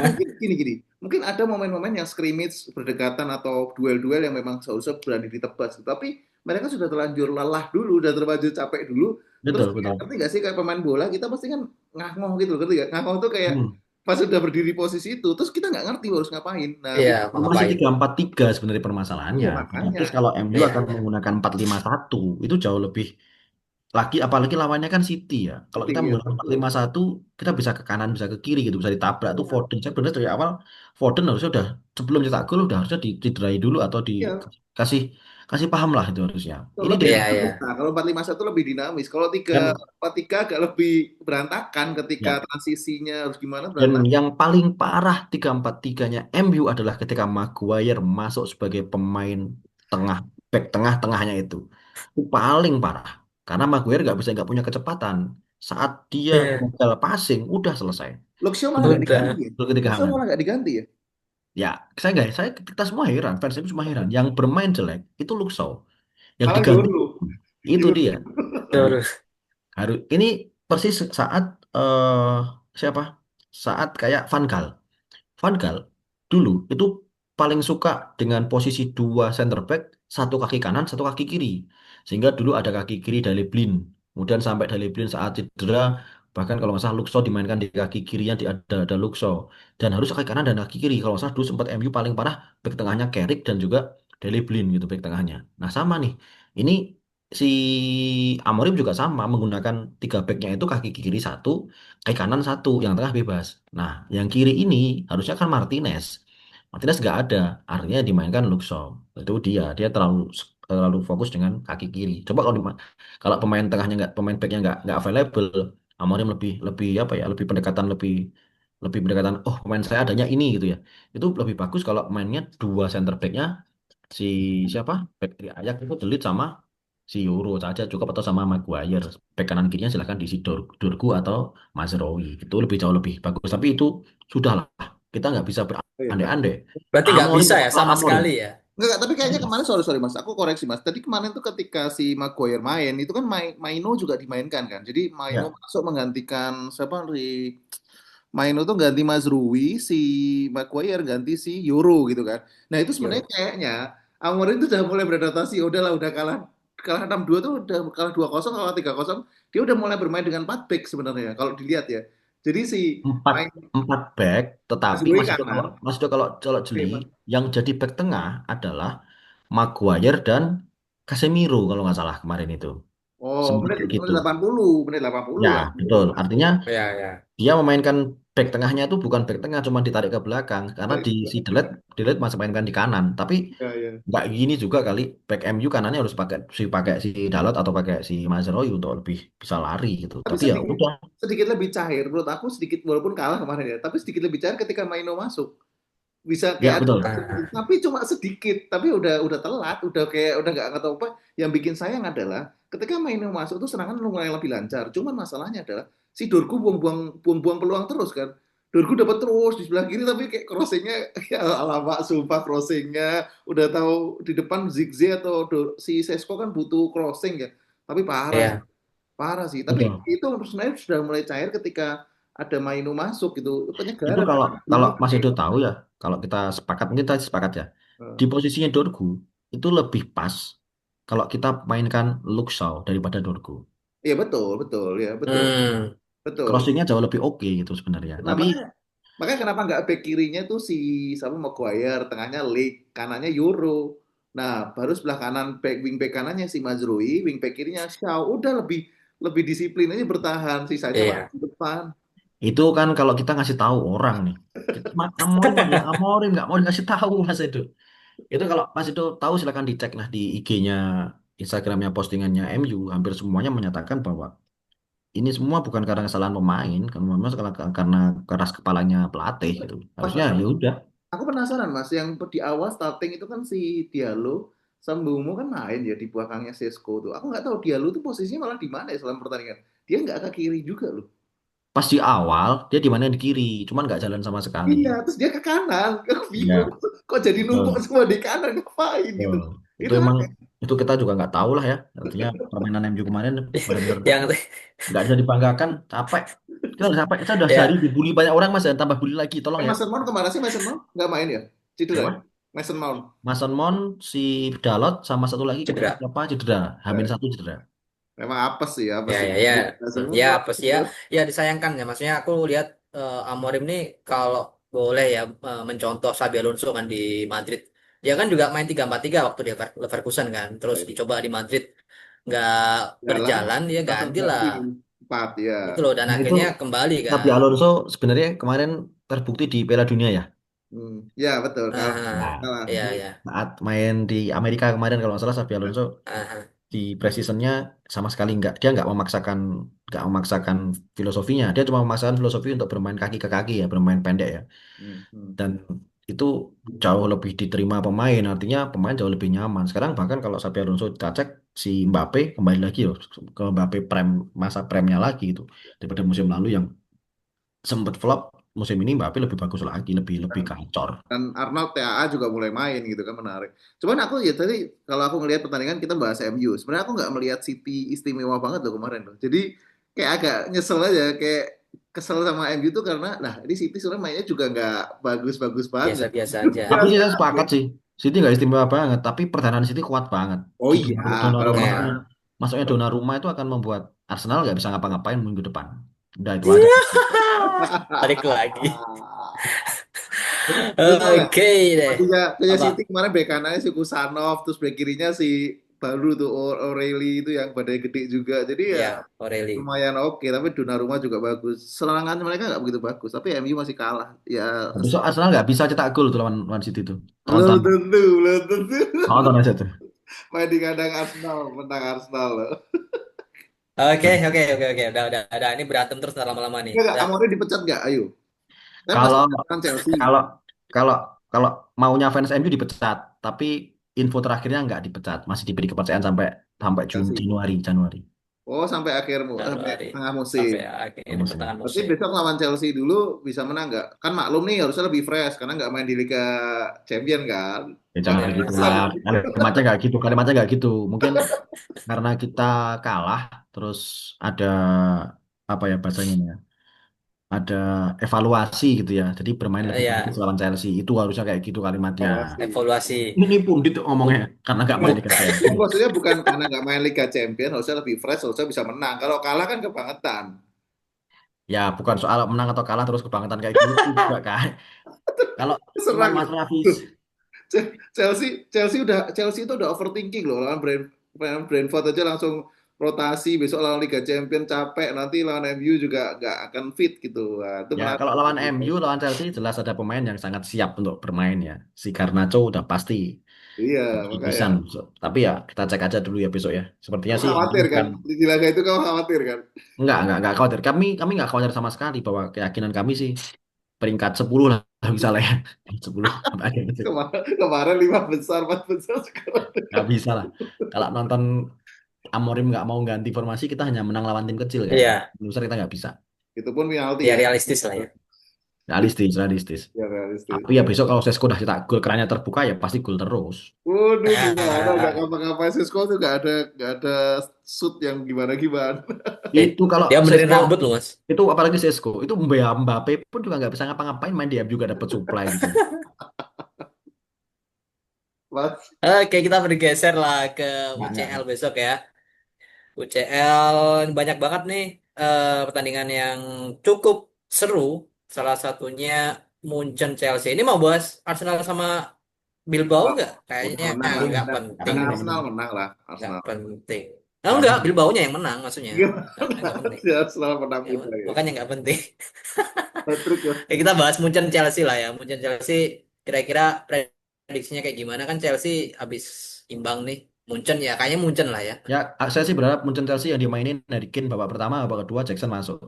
Mungkin gini-gini. Mungkin ada momen-momen yang scrimmage berdekatan atau duel-duel yang memang seharusnya berani ditebas. Tapi mereka sudah terlanjur lelah dulu, udah terlanjur capek dulu. Terus Betul, kayak, betul. ngerti gak sih kayak pemain bola kita pasti kan ngangong gitu loh, ngerti gak? Ngangong tuh kayak Hmm. pas udah berdiri posisi itu, terus kita nggak ngerti harus ngapain. Nah, Iya, mau Masih ngapain? 3-4-3 sebenarnya permasalahannya. iya makanya. Otomatis kalau MU akan Iya. menggunakan 4-5-1 itu jauh lebih lagi apalagi lawannya kan City ya. Kalau Ngerti kita ya, menggunakan empat betul. lima satu kita bisa ke kanan, bisa ke kiri gitu, bisa ditabrak tuh Iya, Foden. Saya benar dari awal Foden harusnya udah sebelum cetak gol udah harusnya dicederai dulu atau iya. dikasih kasih paham lah itu harusnya. Ini Lebih dia Iya, iya. terbuka. Kalau 4-5-1 lebih dinamis. Kalau dan 3-4-3 agak lebih berantakan ketika ya transisinya harus gimana dan berantakan. yang paling parah 3-4-3-nya MU adalah ketika Maguire masuk sebagai pemain tengah back tengah-tengahnya itu paling parah karena Maguire nggak punya kecepatan saat dia Iya. gagal passing udah selesai. Luxio malah Itu nggak diganti Udah. ya? itu ketika Luxio Haaland. malah nggak diganti ya? Ya, kita semua heran, fans itu semua heran. Yang bermain jelek itu Luke Shaw. Yang Malah diganti Yoro. itu Yoro. dia. Nah, Terus. ini persis saat siapa? Saat kayak Van Gaal. Van Gaal dulu itu paling suka dengan posisi dua center back, satu kaki kanan, satu kaki kiri. Sehingga dulu ada kaki kiri dari Blin. Kemudian sampai dari Blin saat cedera, bahkan kalau nggak salah Luxo dimainkan di kaki kirinya ada Luxo. Dan harus kaki kanan dan kaki kiri. Kalau nggak salah dulu sempat MU paling parah back tengahnya Carrick dan juga Daley Blind gitu back tengahnya. Nah sama nih, ini si Amorim juga sama menggunakan tiga backnya itu kaki kiri satu, kaki kanan satu, yang tengah bebas. Nah, yang kiri ini harusnya kan Martinez. Martinez nggak ada, artinya dimainkan Luke Shaw. Itu dia terlalu fokus dengan kaki kiri. Coba kalau pemain tengahnya nggak, pemain backnya nggak available, Amorim lebih lebih apa ya, lebih pendekatan lebih lebih pendekatan. Oh, pemain saya adanya ini gitu ya. Itu lebih bagus kalau mainnya dua center backnya si siapa back dari Ajax itu Delit sama si Euro saja cukup atau sama Maguire back kanan kirinya silahkan diisi Dorgu atau Mazraoui itu lebih jauh lebih bagus tapi itu sudah lah kita nggak bisa Oh, iya. berandai-andai Berarti nggak Amorim bisa ya pokoknya sama Amorim sekali ya? Enggak, tapi nggak kayaknya bisa. kemarin sorry sorry Mas, aku koreksi Mas. Tadi kemarin tuh ketika si Maguire main itu kan Maino juga dimainkan kan. Jadi Maino Ya, masuk menggantikan siapa Maino tuh ganti Mazrui, si Maguire ganti si Euro gitu kan. Nah itu sebenarnya Yo. kayaknya Amorim itu udah mulai beradaptasi. Udahlah udah kalah kalah 6-2 tuh udah kalah 2-0, kalah 3-0, dia udah mulai bermain dengan 4 back sebenarnya kalau dilihat ya. Jadi si empat main empat back, tetapi Mazrui Mas Ito kalau kanan. Mas Ito kalau jeli, Oke, yang jadi back tengah adalah Maguire dan Casemiro kalau nggak salah kemarin itu. oh, Sempat menit kayak menit gitu. 80, menit 80 Ya, ya itu betul. masuk. Artinya Ya, ya. dia memainkan back tengahnya itu bukan back tengah, cuma ditarik ke belakang karena di si Delete masih mainkan di kanan. Tapi Ya, ya. nggak gini juga kali, back MU kanannya harus pakai si Dalot atau pakai si Mazraoui untuk lebih bisa lari gitu. Tapi Tapi ya sedikit udah, sedikit lebih cair menurut aku, sedikit walaupun kalah kemarin ya, tapi sedikit lebih cair ketika Maino masuk. Bisa ya kayak ada betul. Ah, tapi cuma sedikit, tapi udah telat, udah kayak udah nggak tahu apa. Yang bikin sayang adalah ketika Maino masuk tuh serangan mulai lebih lancar. Cuman masalahnya adalah si Dorgu buang-buang peluang terus kan. Dorgu dapat terus di sebelah kiri tapi kayak crossingnya ya alamak sumpah, crossingnya udah tahu di depan Zigze atau si Sesko kan butuh crossing ya. Tapi parah sih, ya. parah sih. Tapi Betul. itu sebenarnya sudah mulai cair ketika ada Maino masuk gitu. Itu Penyegaran kalau karena kalau dulu Mas Edo tahu ya, kalau kita sepakat, mungkin kita sepakat ya, di posisinya Dorgu itu lebih pas kalau kita mainkan Luke Shaw daripada Dorgu. iya betul, betul, ya betul, Hmm, betul. Crossingnya jauh lebih oke gitu sebenarnya. Nah Tapi makanya, makanya kenapa nggak back kirinya tuh si siapa Maguire, tengahnya Lik, kanannya Euro. Nah baru sebelah kanan wing back kanannya si Mazrui, wing back kirinya Shaw. Udah lebih lebih disiplin aja bertahan, sisanya malah iya. di depan. itu kan kalau kita ngasih tahu orang nih, kita Amorim adalah Amorim, nggak mau dikasih tahu Mas Edo. Itu kalau Mas Edo tahu silakan dicek nah di IG-nya, Instagramnya, postingannya MU, hampir semuanya menyatakan bahwa ini semua bukan karena kesalahan pemain, karena karena keras kepalanya pelatih gitu. Mas, Harusnya ya udah. aku penasaran Mas, yang di awal starting itu kan si Diallo Sambumo kan main ya di belakangnya Sesko tuh. Aku nggak tahu Diallo tuh posisinya malah di mana ya selama pertandingan. Dia nggak ke kiri juga loh. Pas di awal dia di mana di kiri, cuman nggak jalan sama sekali. Iya, terus dia ke kanan. Aku bingung. Ya, Kok jadi numpuk betul. semua di kanan ngapain gitu. Betul. Itu Itu emang aneh. itu kita juga nggak tahu lah ya. Artinya permainan MU kemarin benar-benar Yang nggak bisa dibanggakan. Capek. Kita udah capek. Kita udah sehari ya, dibully banyak orang mas, dan tambah bully lagi. Tolong ya. Mason Mount kemana sih Mason Mount? Nggak main ya? Cedera ya? Siapa? Mason Mount. Mason Mount, si Dalot, sama satu lagi kita cedera. siapa cedera. Hamin Eh, satu cedera. Memang apa sih ya? Apa Ya, sih? ya, ya. Mason Ya, Mount. apa sih ya? Ya, disayangkan ya. Maksudnya aku lihat Amorim nih kalau boleh ya mencontoh Xabi Alonso kan di Madrid. Dia kan juga main 3-4-3 waktu di Leverkusen kan. Terus dicoba di Madrid nggak Jalan. berjalan, dia Langsung ganti lah. ganti. Empat ya. Itu loh dan Nah itu akhirnya kembali Xabi kan. Alonso sebenarnya kemarin terbukti di Piala Dunia ya. Ya betul. Kalah. Nah, Kalah. Itu ya, ya. saat main di Amerika kemarin kalau nggak salah Xabi Alonso Ah, di preseasonnya sama sekali nggak, dia nggak memaksakan filosofinya, dia cuma memaksakan filosofi untuk bermain kaki ke kaki ya, bermain pendek ya, Hmm. dan itu jauh lebih diterima pemain, artinya pemain jauh lebih nyaman sekarang. Bahkan kalau Xabi Alonso kita cek, si Mbappe kembali lagi loh ke Mbappe prime, masa prime-nya lagi itu, daripada musim lalu yang sempat flop. Musim ini Mbappe lebih bagus lagi, lebih lebih gacor. Dan Arnold TAA juga mulai main gitu kan, menarik. Cuman aku ya tadi kalau aku ngelihat pertandingan kita bahas MU, sebenarnya aku nggak melihat City istimewa banget loh kemarin loh. Jadi kayak agak nyesel aja, kayak kesel sama MU tuh karena nah ini City sebenarnya mainnya juga nggak bagus-bagus banget. biasa-biasa aja. Tapi sih Biasa saya aja. sepakat sih, City nggak istimewa banget, tapi pertahanan City kuat banget. Oh Di iya, kalau Donnarumma, Ya. masuknya Donnarumma itu akan membuat Arsenal nggak bisa ngapa-ngapain minggu depan. Udah itu aja. Iya. Balik lagi. Lu tau nggak? Oke deh. Punya Apa? City kemarin bek kanannya si Kusanov, terus bek kirinya si baru tuh O'Reilly itu yang badannya gede juga. Jadi ya Ya, Aureli. lumayan oke, tapi Donnarumma juga bagus. Serangan mereka nggak begitu bagus, tapi MU masih kalah. Ya Besok Arsenal nggak bisa cetak gol tuh lawan City tuh. belum Tonton, tentu, belum tentu. tonton aja tuh. Main di kandang Arsenal, menang Arsenal loh. Oke, oke, oke, oke. Udah. Ini berantem terus ntar lama-lama nih. Enggak, Udah. Amorim dipecat nggak? Ayo. Kan masih Kalau kan Chelsea. kalau kalau kalau maunya fans MU dipecat, tapi info terakhirnya nggak dipecat, masih diberi kepercayaan sampai sampai Chelsea. Januari Januari Oh, sampai akhir sampai Januari. tengah musim. Sampai akhir musim. pertengahan Berarti musim. besok lawan Chelsea dulu bisa menang nggak? Kan maklum nih harusnya lebih fresh karena nggak main di Liga Champion kan. Ya jangan Makanya gitulah, kalimatnya nggak gitu. Mungkin karena kita kalah, terus ada apa ya bahasanya ya? ada evaluasi gitu ya. Jadi bermain lebih bagus Ya, lawan Chelsea. Itu harusnya kayak gitu kalimatnya. evaluasi. evaluasi. Ini pundit ngomongnya karena nggak main Liga Champions. Maksudnya bukan karena nggak main Liga Champion, harusnya lebih fresh, harusnya bisa menang. Kalau kalah kan kebangetan. Ya, bukan soal menang atau kalah terus kebangetan kayak gitu juga kan. Kalau cuman Serang. masalah Tuh, fisik, Chelsea itu udah overthinking loh lawan Brentford aja langsung rotasi besok lawan Liga Champion capek nanti lawan MU juga nggak akan fit gitu. Wah, itu ya menarik. kalau lawan MU, lawan Chelsea jelas ada pemain yang sangat siap untuk bermain ya. Si Garnacho udah pasti Iya, makanya. habis-habisan. Tapi ya kita cek aja dulu ya besok ya. Sepertinya Kamu sih MU khawatir kan? bukan. Di laga itu kamu khawatir kan? Enggak khawatir. Kami nggak khawatir sama sekali bahwa keyakinan kami sih peringkat 10 lah misalnya ya. 10 sampai akhir musim. Kemarin lima besar, empat besar sekarang. Nggak bisa lah. Kalau nonton Amorim nggak mau ganti formasi, kita hanya menang lawan tim kecil kan. Iya, Besar kita nggak bisa. Itu pun penalti ya ya. realistis lah ya. Realistis, realistis. Ya realistis. Tapi ya besok kalau Sesko udah cetak gol, kerannya terbuka ya pasti gol terus. Waduh, gimana? Nggak Ah, ngapa-ngapain Sisko tuh nggak ada shoot yang gimana-gimana. eh, Itu kalau dia benerin Sesko, rambut loh mas. itu apalagi Sesko, itu Mbappe pun juga nggak bisa ngapa-ngapain, main dia juga dapat supply gitu. Mas, Oke, kita bergeser lah ke Nggak, UCL nggak. besok ya. UCL banyak banget nih pertandingan yang cukup seru. Salah satunya Munchen Chelsea. Ini mau bahas Arsenal sama Bilbao oh, nggak? Kayaknya menang lah. nggak Nggak penting Karena deh. penting. Arsenal menang lah. Nggak Arsenal. penting. Oh, Nggak enggak, penting. Bilbao-nya yang menang maksudnya. Nggak Gimana penting. sih Arsenal menang Ya, muda ya? makanya nggak penting. Hat-trick lah. Ya, kita bahas Munchen Chelsea lah ya. Munchen Chelsea kira-kira prediksinya kayak gimana kan Chelsea habis imbang nih. Munchen ya kayaknya Munchen lah ya. Ya, saya sih berharap Munchen Chelsea yang dimainin Harry Kane babak pertama, babak kedua Jackson masuk.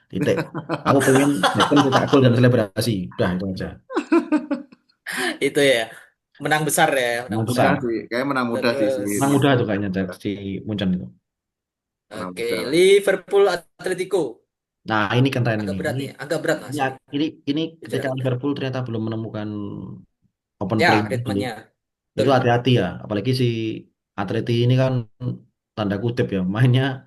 Titik. Aku pengen Jackson cetak gol dan selebrasi. Udah itu aja. Itu ya. Menang besar ya, menang Menang besar. Mudah besar. sih. Kayak menang mudah sih si Terus Menang mudah tuh kayaknya Munchen. si Munchen itu. Menang oke, mudah. Liverpool Atletico. Nah, ini keren Agak ini. berat Ini nih, agak berat Mas ya, ini. ini ketika Jarak. Liverpool ternyata belum menemukan open Ya, play dulu. ritmenya. Itu Betul. hati-hati ya. Apalagi si Atleti ini kan tanda kutip ya, mainnya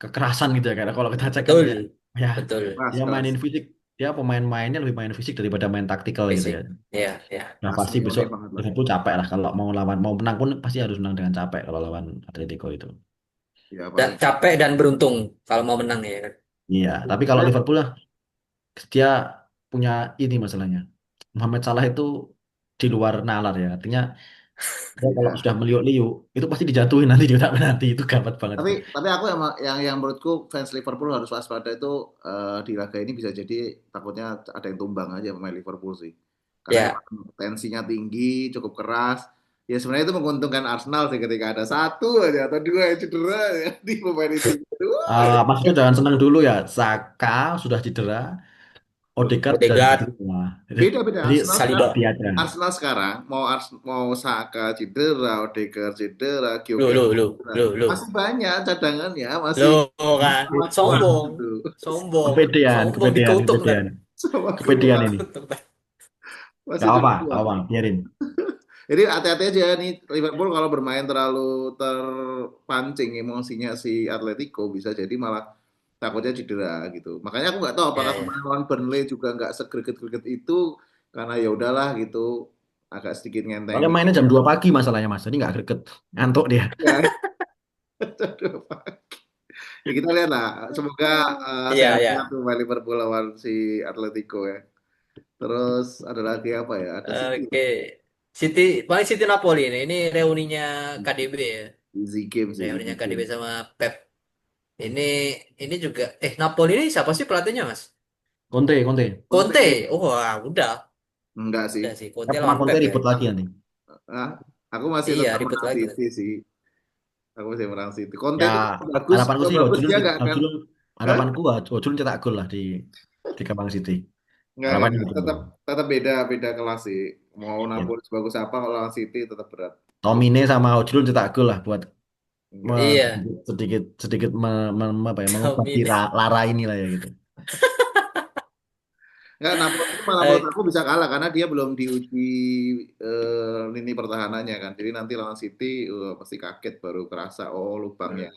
kekerasan gitu ya. Karena kalau kita cek kan kayak Betul. ya Betul. Keras, dia keras. mainin fisik, dia pemain-mainnya lebih main fisik daripada main taktikal gitu ya. Fisik. Ya, ya. Nah pasti Aslinya besok banget lah. Liverpool capek lah kalau mau menang pun pasti harus menang dengan capek kalau lawan Atletico itu. Ya apalagi. Capek dan beruntung kalau mau menang ya kan. Iya, tapi kalau Liverpool lah dia punya ini masalahnya. Mohamed Salah itu di luar nalar ya. Artinya dia kalau Ya. sudah meliuk-liuk itu pasti dijatuhin nanti di penalti itu gawat banget itu. Tapi aku yang menurutku fans Liverpool harus waspada itu di laga ini bisa jadi takutnya ada yang tumbang aja pemain Liverpool sih. Karena Ya, emang tensinya tinggi, cukup keras. Ya sebenarnya itu menguntungkan Arsenal sih ketika ada satu aja atau dua yang cedera ya di pemain itu. Wah, Maksudnya jangan senang dulu ya. Saka sudah cedera, Odegaard sudah Odegaard, cedera. beda-beda Jadi Saliba. happy aja. Arsenal sekarang mau Saka cedera, Odegaard cedera, Loh, Gyökeres loh, loh, cedera. loh, loh. Masih banyak cadangannya, masih Loh kan, sangat kuat sombong, gitu. sombong, Kepedean, sombong kepedean, dikutuk kan, kepedean. Sama Kepedean kuat, ini. dikutuk kan. masih Gak apa-apa, cukup gak kuat. apa-apa, biarin. Jadi hati-hati aja nih Liverpool kalau bermain terlalu terpancing emosinya si Atletico bisa jadi malah takutnya cedera gitu. Makanya aku nggak tahu Ya, apakah ya. kemarin lawan Burnley juga nggak segreget-greget itu karena ya udahlah gitu agak sedikit Soalnya ngentengin. mainnya jam 2 pagi masalahnya mas, jadi gak greget. Ngantuk dia. Ya, ya kita lihat lah. Semoga Iya, sehat-sehat ya. tuh main Liverpool lawan si Atletico ya. Terus ada lagi apa ya? Ada City, Oke. City, paling City Napoli ini reuninya KDB ya. easy game sih, easy Reuninya KDB game. sama Pep. Ini ini juga Napoli ini siapa sih pelatihnya, Mas? Conte, Conte. Conte. Oh, wah, Enggak sih. udah sih Kan Conte sama lawan Conte Pep ya. ribut lagi nanti. Ah, aku masih Iya, tetap ribet menang lagi City nanti. sih. Aku masih menang City. Conte Ya itu harapanku kalau sih bagus Hojlund, dia nggak akan. Hojlund, Hah? harapanku Hojlund cetak gol lah di Kebang City. Harapannya Nggak. gitu. Tetap tetap beda beda kelas sih. Mau Ya. Napoli sebagus apa kalau lawan City tetap berat. Tomine sama Hojlund cetak gol lah buat Enggak. Iya, sedikit sedikit apa ya, mengobati Tomine. lara ini lah ya gitu. Nggak, Napoli itu malah menurut Eh, aku bisa kalah karena dia belum diuji lini pertahanannya kan. Jadi nanti lawan City pasti kaget baru kerasa oh lubangnya.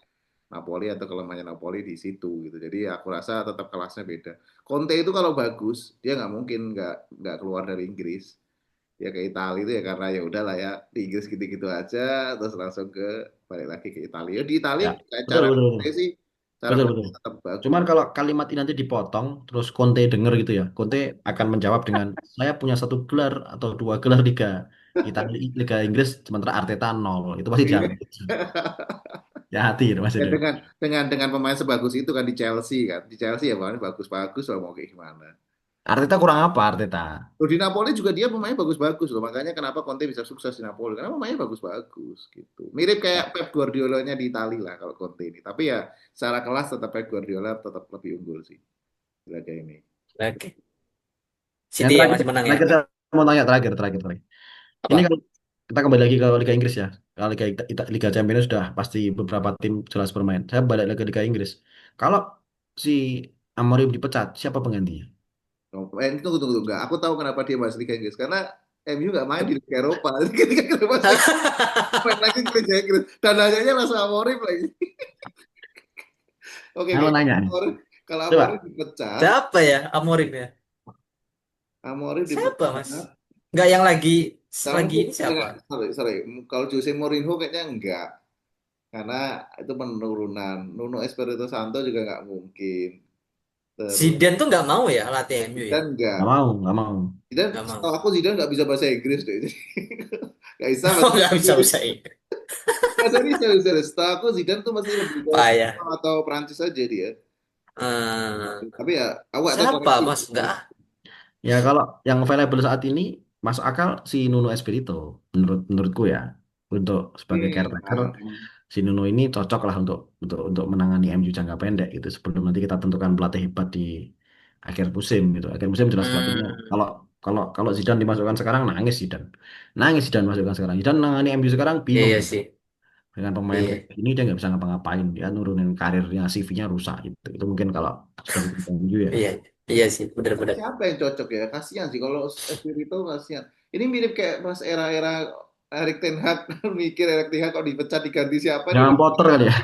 Napoli atau kelemahannya Napoli di situ gitu. Jadi aku rasa tetap kelasnya beda. Conte itu kalau bagus dia nggak mungkin nggak keluar dari Inggris. Ya ke Italia itu ya karena ya udahlah ya di Inggris gitu-gitu aja terus langsung balik lagi ke Italia. Ya, di Italia Ya, kayak betul cara betul Conte betul. sih cara Betul betul. Conte tetap Cuman bagus. kalau kalimat ini nanti dipotong, terus Conte denger gitu ya, Conte akan menjawab dengan saya punya satu gelar atau dua gelar Liga Italia, Liga Inggris, sementara Arteta nol. Itu pasti Iya. jangan. Ya hati itu Mas Ya, itu. dengan pemain sebagus itu kan di Chelsea kan. Di Chelsea ya pemain bagus-bagus loh mau kayak gimana. Arteta kurang apa Arteta? Loh, di Napoli juga dia pemainnya bagus-bagus loh. Makanya kenapa Conte bisa sukses di Napoli. Karena pemainnya bagus-bagus gitu. Mirip kayak Ya, Pep Guardiola-nya di Italia lah kalau Conte ini. Tapi ya secara kelas tetap Pep Guardiola tetap lebih unggul sih. Di laga ini. Oke. yang City yang terakhir, masih menang ya. terakhir saya mau tanya terakhir. Ini Apa? kalau kita kembali lagi ke Liga Inggris ya. Kalau Liga Champions sudah pasti beberapa tim jelas bermain. Saya balik lagi ke Liga Inggris. Kalau si Amorim dipecat, siapa penggantinya? Tunggu. Enggak. Aku tahu kenapa dia masuk Liga Inggris. Karena MU nggak main di Liga Eropa. Jadi ketika kita masuk main lagi di Liga Inggris. Dan nanyanya langsung Amorim lagi. Oke, Saya oke. mau nanya nih. Kalau Coba. Amorim dipecat, Siapa ya Amorim ya? Amorim Siapa dipecat. Mas? Nggak yang Sekarang lagi tuh, ini siapa? sorry. Kalau Jose Mourinho kayaknya enggak. Karena itu penurunan. Nuno Espirito Santo juga nggak mungkin. Terus Zidane tuh nggak mau ya latih MU ya? Zidane enggak. Nggak mau, nggak mau. Zidane, Nggak mau. setahu aku Zidane nggak bisa bahasa Inggris deh. Jadi nggak bisa Oh bahasa nggak bisa Inggris. bisa ini. Nggak, serius. Setahu aku Zidane tuh masih lebih ke Payah. Spanyol atau Prancis aja dia. Hmm, Tapi ya, aku nggak tahu siapa koreksi. Mas? Nggak. Ya kalau yang available saat ini masuk akal si Nuno Espirito menurutku ya untuk sebagai caretaker si Nuno ini cocok lah untuk menangani MU jangka pendek gitu sebelum nanti kita tentukan pelatih hebat di akhir musim gitu. Akhir musim jelas pelatihnya. Hmm, Kalau kalau kalau Zidane dimasukkan sekarang nangis Zidane masukkan sekarang. Zidane menangani MU sekarang bingung iya gitu. sih. Dengan pemain kayak Iya. gini dia nggak bisa ngapa-ngapain, dia nurunin karirnya, CV-nya rusak gitu. Itu mungkin kalau sebagai pemain MU ya. Iya. Iya sih, Tapi benar-benar. siapa yang cocok ya? Kasihan sih kalau Espirito kasihan. Ini mirip kayak pas era-era Erik Ten Hag mikir Erik Ten Hag kalau dipecat diganti siapa ini Jangan udah Potter kali ya.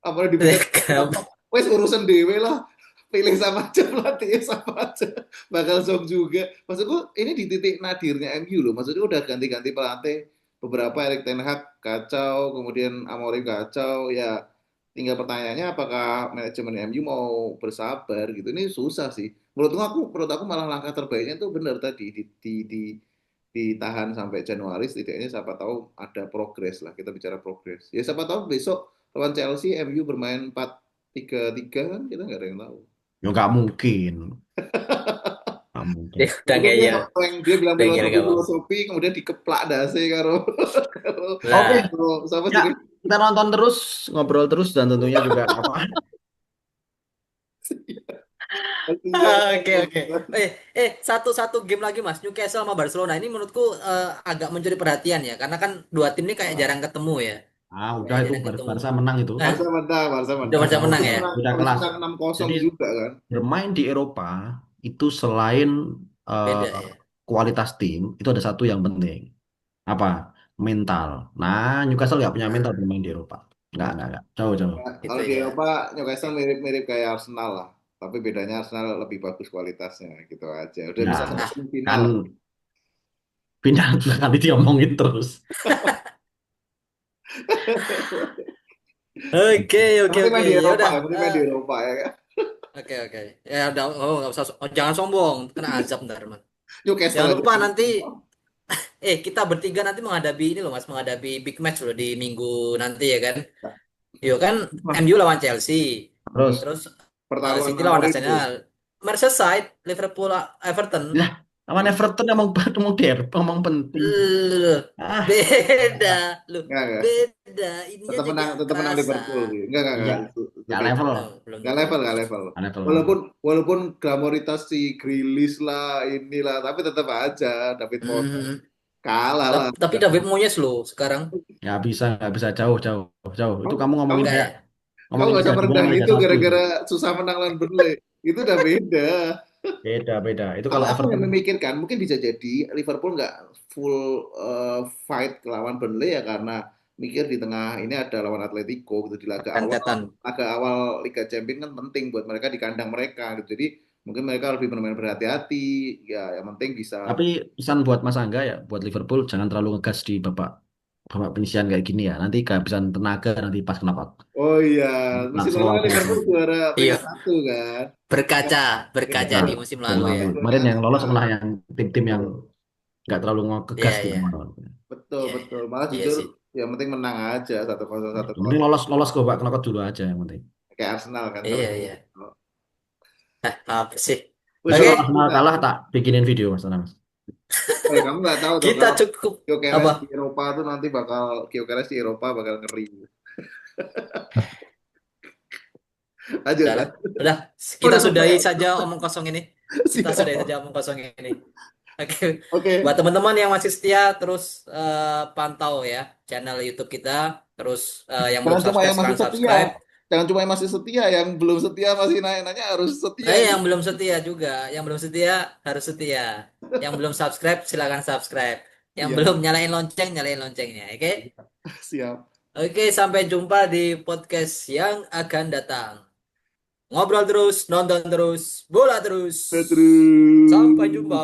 apa dipecat Kenapa? wes urusan dewe lah pilih sama aja pelatihnya sama aja bakal song juga maksudku ini di titik nadirnya MU loh maksudku udah ganti-ganti pelatih beberapa Erik Ten Hag kacau kemudian Amorim kacau ya tinggal pertanyaannya apakah manajemen MU mau bersabar gitu ini susah sih menurut aku malah langkah terbaiknya tuh benar tadi ditahan sampai Januari setidaknya siapa tahu ada progres lah kita bicara progres ya siapa tahu besok lawan Chelsea MU bermain 4-3-3 kan kita nggak ada yang tahu. Ya nggak mungkin. Nggak mungkin. Dia udah Itu dia ngeyel. yang dia bilang Udah ngeyel gak mau. filosofi kemudian dikeplak dasi karo karo Oke, Lah. sama ya jadi kita nonton terus, ngobrol terus, dan tentunya juga apa? Oke oke. Satu game lagi Mas. Newcastle sama Barcelona ini menurutku agak mencuri perhatian ya, karena kan dua tim ini kayak jarang ketemu ya. Ah, udah Kayak itu jarang ketemu. Barca menang itu. Nah, Barca udah menang. bisa menang Habis ya. menang, Beda habis kelas. menang 6-0 Jadi juga kan. bermain di Eropa itu selain Beda eh, ya. kualitas tim, itu ada satu yang penting. Apa? Mental. Nah, Newcastle nggak punya mental Nah, bermain di Eropa. Nggak. Jauh. Ya, gitu kalau di ya. Eropa Newcastle mirip-mirip kayak Arsenal lah. Tapi bedanya Arsenal lebih bagus kualitasnya gitu aja. Udah Ya, bisa sampai Ah, kan semifinal. pindah kali diomongin terus. oke Yang oke penting oke. main di Ya Eropa, udah. yang penting main di Eropa ya kan. Oke. Ya udah. Oh nggak usah. Jangan sombong. Kena azab ntar man. Newcastle Jangan aja. lupa nanti. Kita bertiga nanti menghadapi ini loh Mas. Menghadapi big match loh di minggu nanti ya kan. Yo kan MU lawan Chelsea. Terus, Terus Pertaruhan City lawan favorit tuh. Arsenal. Merseyside, Liverpool, Everton. ya, lawan Everton emang emang penting. Loh, Ah, beda, loh, Enggak. beda. Ininya jadi Tetap menang kerasa. Liverpool sih. iya, Itu nggak beda. level, Belum Nggak tentu. level, nggak level. nggak level banget. Walaupun glamoritas si Grealish lah, inilah, tapi tetap aja David Moyes Hmm. kalah lah. Tapi David Moyes loh sekarang. Nggak bisa jauh. Itu Kamu, kamu kamu, kamu ngomongin nggak Liga usah 2 sama merendahin Liga itu 1 itu. gara-gara susah menang lawan Burnley. Itu udah beda. Beda. Itu Kalau kalau aku yang Everton, memikirkan, mungkin bisa jadi Liverpool nggak full fight lawan Burnley ya karena mikir di tengah ini ada lawan Atletico gitu di rentetan. laga awal Liga Champions kan penting buat mereka di kandang mereka gitu. Jadi mungkin mereka lebih bermain berhati-hati. Ya, yang penting bisa. Tapi pesan buat Mas Angga ya, buat Liverpool jangan terlalu ngegas di babak babak penyisihan kayak gini ya. Nanti kehabisan tenaga nanti pas kenapa Oh iya, nah, musim lalu kan slot Liverpool gitu. juara Iya, peringkat satu kan. berkaca, Peringkat berkaca Nah, di satu musim musim lalu ya. lalu. Kemarin yang lolos berhasil. malah yang tim-tim yang Betul, nggak terlalu Iya, ngegas gitu. iya, betul, iya, iya, betul. Malah iya jujur sih. yang penting menang aja 1-0 Yang penting 1-0 lolos lolos ke babak knockout dulu aja yang penting. kayak Arsenal kan kalau Iya, iya. Apa sih? wes Nanti Oke, kalau Arsenal kalah tak bikinin video Mas Tanang. kamu nggak tahu tuh kita kalau cukup Gyökeres di apa? Eropa tuh nanti bakal Gyökeres di Eropa bakal ngeri. Lanjut, Udah lah. lanjut. Udah, Oh, kita udah selesai sudahi ya? saja omong kosong ini. Kita sudahi Siap. saja omong kosong ini. Oke, buat Oke. teman-teman yang masih setia terus pantau ya channel YouTube kita. Terus yang belum Jangan cuma subscribe yang masih sekarang setia. subscribe. Jangan cuma yang masih setia, yang belum setia masih nanya-nanya harus setia Yang juga. belum setia juga, yang belum setia harus setia. Yang belum subscribe silakan subscribe. Yang Iya, belum nyalain loncengnya, oke? siap. Oke, sampai jumpa di podcast yang akan datang. Ngobrol terus, nonton terus, bola terus. Sampai Terus. jumpa.